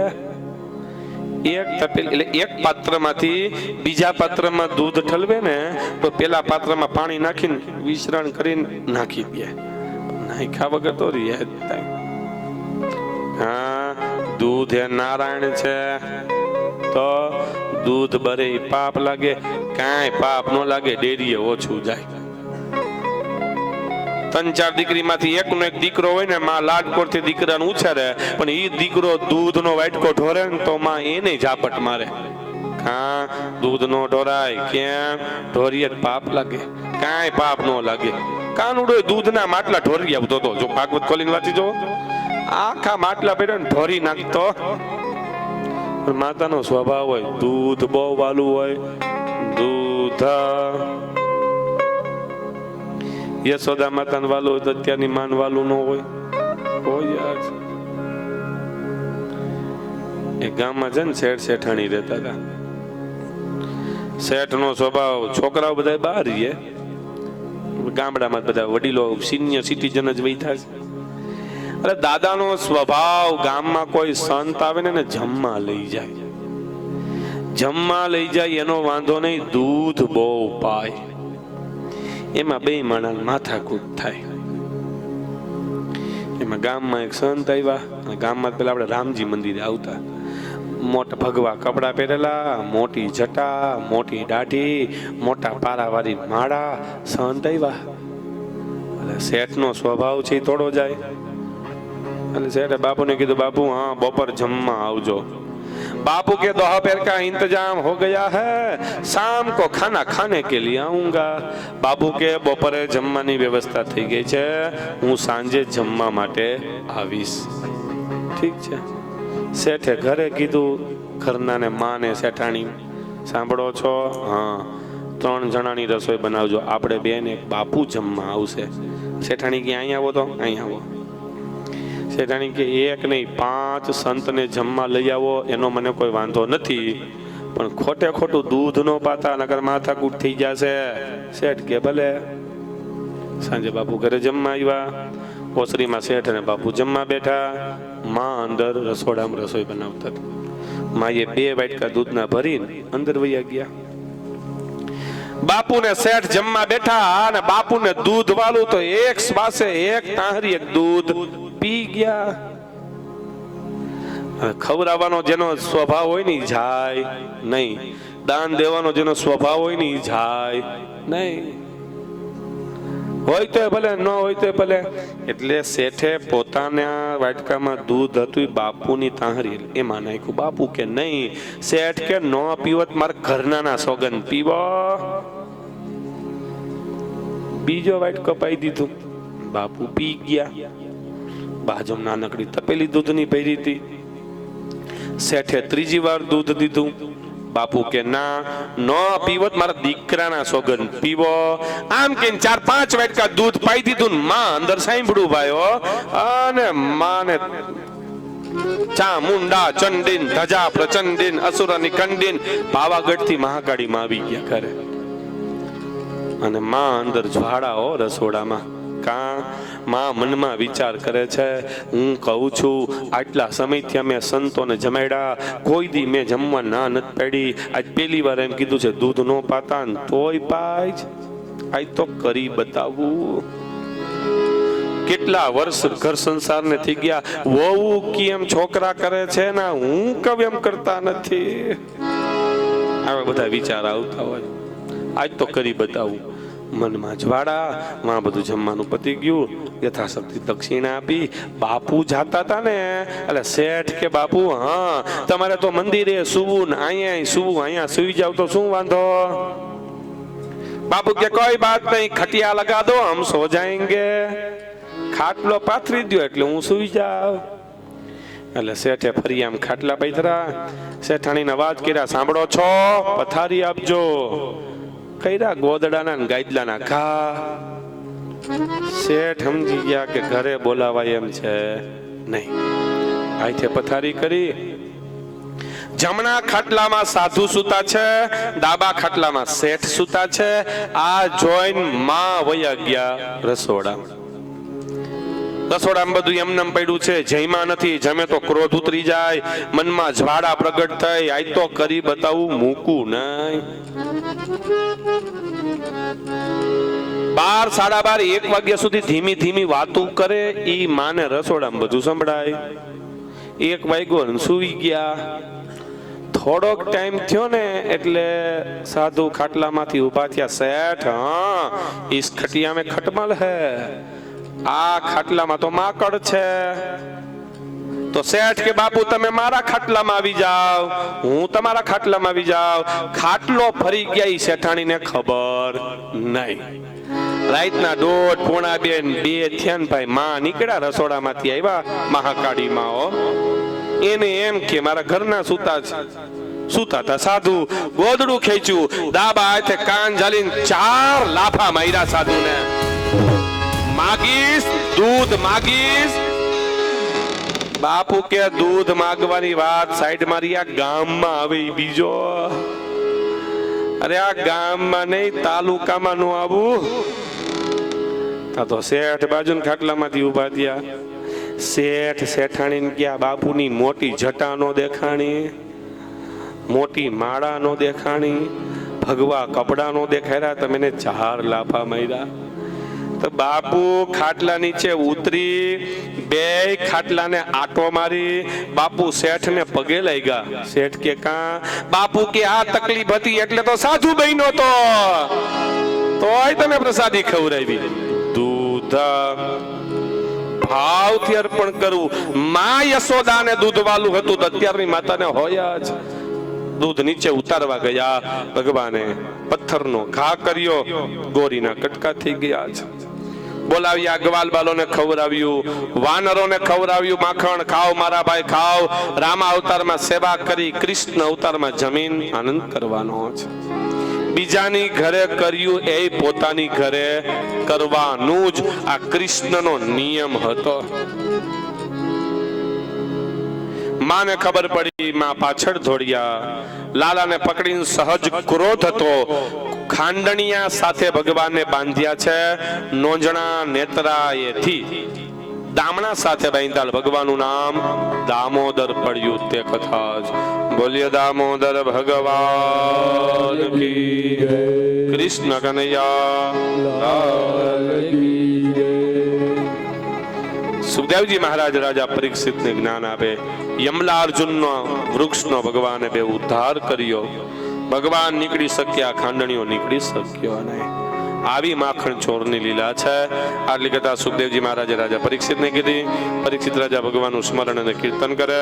B: એક તપેલી એટલે એક પાત્રમાંથી બીજા પાત્રમાં દૂધ ઠલવે ને તો પેલા પાત્રમાં પાણી નાખીને વિશ્રણ કરીને નાખી દે. નાખ્યા વગર તો રિયા જ થાય. હા, દૂધ એ નારાયણ છે તો દૂધ બરે પાપ લાગે, કાંઈ પાપ ન લાગે, ડેરીએ ઓછું જાય. 3-4 દીકરીમાંથી એકનો એક દીકરો હોય ને માં લાડકોડથી દીકરાને ઉછેરે, પણ ઈ દીકરો દૂધનો વાટકો ઢોરે ને તો માં એને ઝાપટ મારે. હા, દૂધ નો ઢોરાય, કેમ? ઢોરીએ પાપ લાગે, કાંઈ પાપ ન લાગે. કાનુડો દૂધના માટલા ઢોરી આવતો હતો. જો ભાગવત ખોલીને વાંચી જો, આખા માટલા પડ્યા ને ઢોરી નાખતો. માતાનો સ્વભાવ હોય, દૂધ બહુ વાલું હોય. દૂધ યશોદા માતાને વાલું હોય તો અત્યારની માન વાલું ન હોય. એ ગામમાં છે ને શેઠ શેઠાણી રહેતા હતા. શેઠ નો સ્વભાવ, છોકરાઓ બધા બહાર રહીએ, ગામડામાં બધા વડીલો સિનિયર સિટીઝન જ વૈથા છે. અરે દાદાનો સ્વભાવ, ગામમાં કોઈ સંત આવે ને જમવા લઈ જાય, જમવા લઈ જાય એનો વાંધો નહીં, દૂધ બહુ પાય. એમાં બે માણસ માથાકૂટ થાય. એમાં ગામમાં એક સંત આવ્યા. ગામમાં પેલા આપણે રામજી મંદિરે આવતા, મોટા ભગવા કપડા પહેરેલા, મોટી જટા, મોટી દાઢી, મોટા પારાવાળી માળા. સંત આવ્યા એટલે શેઠનો સ્વભાવ છે થોડો જાય. એટલે શેઠે બાપુને કીધું, બાપુ હા બપોર જમવા આવજો. बापू के दोपहर का इंतजाम हो गया है, शाम को खाना खाने के लिए आऊंगा. बाबू के બપોરે જમવાની વ્યવસ્થા થઈ ગઈ છે, હું સાંજે જમવા માટે આવીશ. ઠીક છે. શેઠે ઘરે કીધું, ઘરનાને માને શેઠાણી, સાંભળો છો? હા, 3 જણાની રસોઈ બનાવજો, આપણે બેન એક બાપુ જમવા આવશે. શેઠાણી કે અહીં આવો, તો અહીં આવો. શેઠાણી કે એક નહીં 5 સંતને જમવા લઈ આવો, એનો મને કોઈ વાંધો નથી, પણ ખોટે ખોટું દૂધ નો પાતા, નગર માથાકૂટ થઈ જશે. શેઠ કે ભલે. સાંજે બાપુ ઘરે જમવા આવ્યા. ઓસરીમાં શેઠ અને બાપુ જમવા બેઠા. માં અંદર રસોડામાં રસોઈ બનાવતા હતા. માએ 2 વાટકા દૂધના ભરીને અંદર વયા ગયા. બાપુ ને શેઠ જમવા બેઠા અને બાપુને દૂધ વાલું તો એક શ્વાસે એક તાહરી એક દૂધ પી ગયા. ખવડાવવાનો જેનો સ્વભાવ હોય ને જાય નહીં, દાન દેવાનો જેનો સ્વભાવ હોય ને જાય નહીં. હોય તો ભલે, ન હોય તો ભલે. એટલે શેઠે પોતાના વાટકામાં દૂધ હતું, બાપુની તાહરી એમાં નાખ્યું. બાપુ કે નહીં. શેઠ કે ન પીવત મારા ઘરના સોગંદ પીવો. બીજો વાટકો પાઈ દીધું, બાપુ પી ગયા. બાજુમાં નાનકડી તપેલી દૂધની ભરી હતી. શેઠે 3જી વાર દૂધ દીધું. બાપુ કે ના, ન પીવત મારા દીકરાના સોગંદ પીવો. આમ કે 4-5 વાટકા દૂધ પાઈ દીધું. માં અંદર સાંભળ્યું ભાઈઓ, અને માને ચામુંડા ચંડીન ધજા પ્રચંડીન અસુરની કંડીન પાવાગઢથી મહાકાળીમાં આવી ગયા ઘરે. અને માં અંદર જ્વાળાઓ રસોડામાં. કા માં મનમાં વિચાર કરે છે, હું કહું છું આટલા સમયથી અમે સંતોને જમાડ્યા, કોઈ દી મેં જમવા ના નથી પાડી. આજ પહેલી વાર એમ કીધું છે દૂધ નો પાતા, તોય પાય. આજ તો કરી બતાવું. કેટલા વર્ષ ઘર સંસારને થઈ ગયા, વહુ કેમ છોકરા કરે છે ને હું કવ એમ કરતા નથી. આવા બધા વિચાર આવતા હોય. આજ તો કરી બતાવું. મનમાં જ્વાળા, માં બધું જમવાનું પતી ગયું, યથાશક્તિ દક્ષિણા આપી. બાપુ જાતા હતા ને એટલે શેઠ કે બાપુ હા તમારે તો મંદિરે સુવું ને અહીંયા સુવું, અહીંયા સુઈ જાવ તો શું વાંધો? બાપુ કે કોઈ બાત નહીં, ખટિયા લગા દો હમ સો જાएंगे, ખાટલો પાથરી દો એટલે હું સુઈ જાવ. એટલે શેઠે ફરી આમ ખાટલા પાથરા, શેઠાણીને અવાજ કર્યા, સાંભળો છો? પથારી આપજો. કર્યા ગોદડાના ને ગાદલાના ઘા. શેઠ સમજી ગયા કે ઘરે બોલાવાય એમ છે નહીં. આઈથે પથારી કરી. જમણા ખાટલામાં સાધુ સુતા છે, ડાબા ખાટલામાં શેઠ સુતા છે. આ જોઈન માં વયા ગયા રસોડામાં. રસોડામાં બધું એમનેમ પડ્યું છે, જયમાં નથી, જમે તો ક્રોધ ઉતરી જાય, મનમાં જ્વાળા પ્રગટ થઈ, આજ તો કરી બતાવું, મૂકું નહીં. 12, 12:30, 1 વાગ્યા સુધી ધીમી ધીમી વાતો કરે. ઈ માને રસોડામાં બધું સંભળાય. 1 વાગ્યો ને સૂઈ ગયા. થોડોક ટાઈમ થયો ને એટલે સાધુ ખાટલામાંથી ઉભા થયા. શેઠ, હા ઈસ ખટિયા में खटमल है, આ ખાટલામાં તો માકડ છે. તો શેઠ કે બાપુ તમે મારા ખાટલામાં આવી જાવ, હું તમારા ખાટલામાં આવી જાવ. ખાટલો ફરી ગયા ઈ શેઠાણીને ખબર નહીં. રાતના 1:30, 2 થયા ને ભાઈ માં નીકળ્યા રસોડામાંથી, આવ્યા મહાકાળીમાં. એને એમ કે મારા ઘરના સુતા છે. સુતા હતા સાધુ. ગોદડું ખેંચ્યું, ડાબા હાથે કાન ઝાલીને 4 લાફા માર્યા સાધુને. માગીશ દૂધ માગીશ. બાપુ કે દૂધ માગવાની વાત સાઈડ મારી, આ ગામમાં આવે બીજો. અરે આ ગામમાં નહીં, તાલુકામાં નો આવું. તો શેઠ બાજુના ખાટલામાંથી ઉભા થયા. શેઠ શેઠાણીને ગયા, બાપુની મોટી જટા નો દેખાણી, મોટી માળા નો દેખાણી, ભગવા કપડા નો દેખાડ્યા. તમે 4 લાફા માર્યા. તો બાપુ ખાટલા નીચે ઉતરી, 2 ખાટલાને આટો મારી. બાપુ શેઠ ને પગે લાગ્યા. શેઠ કે કા? બાપુ કે આ તકલીફ હતી એટલે તો સાધુ બન્યો તો, તોય તમે પ્રસાદી ખવડાવી. દૂધ ભાવથી અર્પણ કરવું. માં યશોદાને દૂધ વાલું હતું તો અત્યારની માતાને હોય જ. દૂધ નીચે ઉતારવા ગયા, ભગવાને પથ્થરનો ઘા કર્યો, ગોરીના કટકા થઈ ગયા છે. બોલાવ્યા, ગવાલ બાલોને ખવડાવ્યું, વાનરોને ખવડાવ્યું. માખણ ખાઓ મારા ભાઈ ખાઓ. રામા અવતારમાં સેવા કરી, કૃષ્ણ અવતારમાં જમીન આનંદ કરવાનો છે. બીજાની ઘરે કર્યું એ પોતાની ઘરે કરવાનું જ આ કૃષ્ણનો નિયમ હતો. માને ખબર પડી, માં પાછળ દોડ્યા. લાલાને પકડીને સહજ ક્રોધ હતો. ખાંડણિયા સાથે ભગવાનને બાંધ્યા છે. નોંજણા નેત્રાએથી દામણા સાથે બાંધ્યા. ભગવાનનું નામ દામોદર પડ્યું તે કથા જ. બોલ્યો દામોદર ભગવાન કી જય. કૃષ્ણ કનૈયા લાલ કી જય. સુખદેવજી મહારાજ રાજા પરીક્ષિતને જ્ઞાન આપે. યમલા અર્જુનનો વૃક્ષનો ભગવાને બે ઉદ્ધાર કર્યો. ભગવાન નીકળી શક્યા, ખાંડણીઓ નીકળી શક્યો નહીં. આવી માખણ ચોરની લીલા છે. આટલી કથા સુખદેવજી મહારાજે રાજા પરીક્ષિતને કીધી. પરીક્ષિત રાજા ભગવાનનું સ્મરણ અને કીર્તન કરે.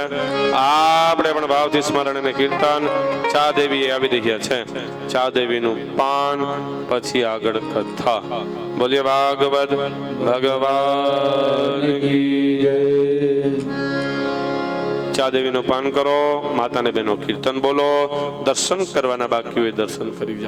B: આપણે પણ ભાવથી સ્મરણ અને કીર્તન. ચા દેવી આવી રહ્યા છે. ચા દેવીનું પાન, પછી આગળ કથા. બોલીએ ભાગવત ભગવાન કી જય. ચા દેવીનું પાન કરો, માતાને બેનો કીર્તન બોલો. દર્શન કરવાના બાકી હોય દર્શન કરી જાઓ.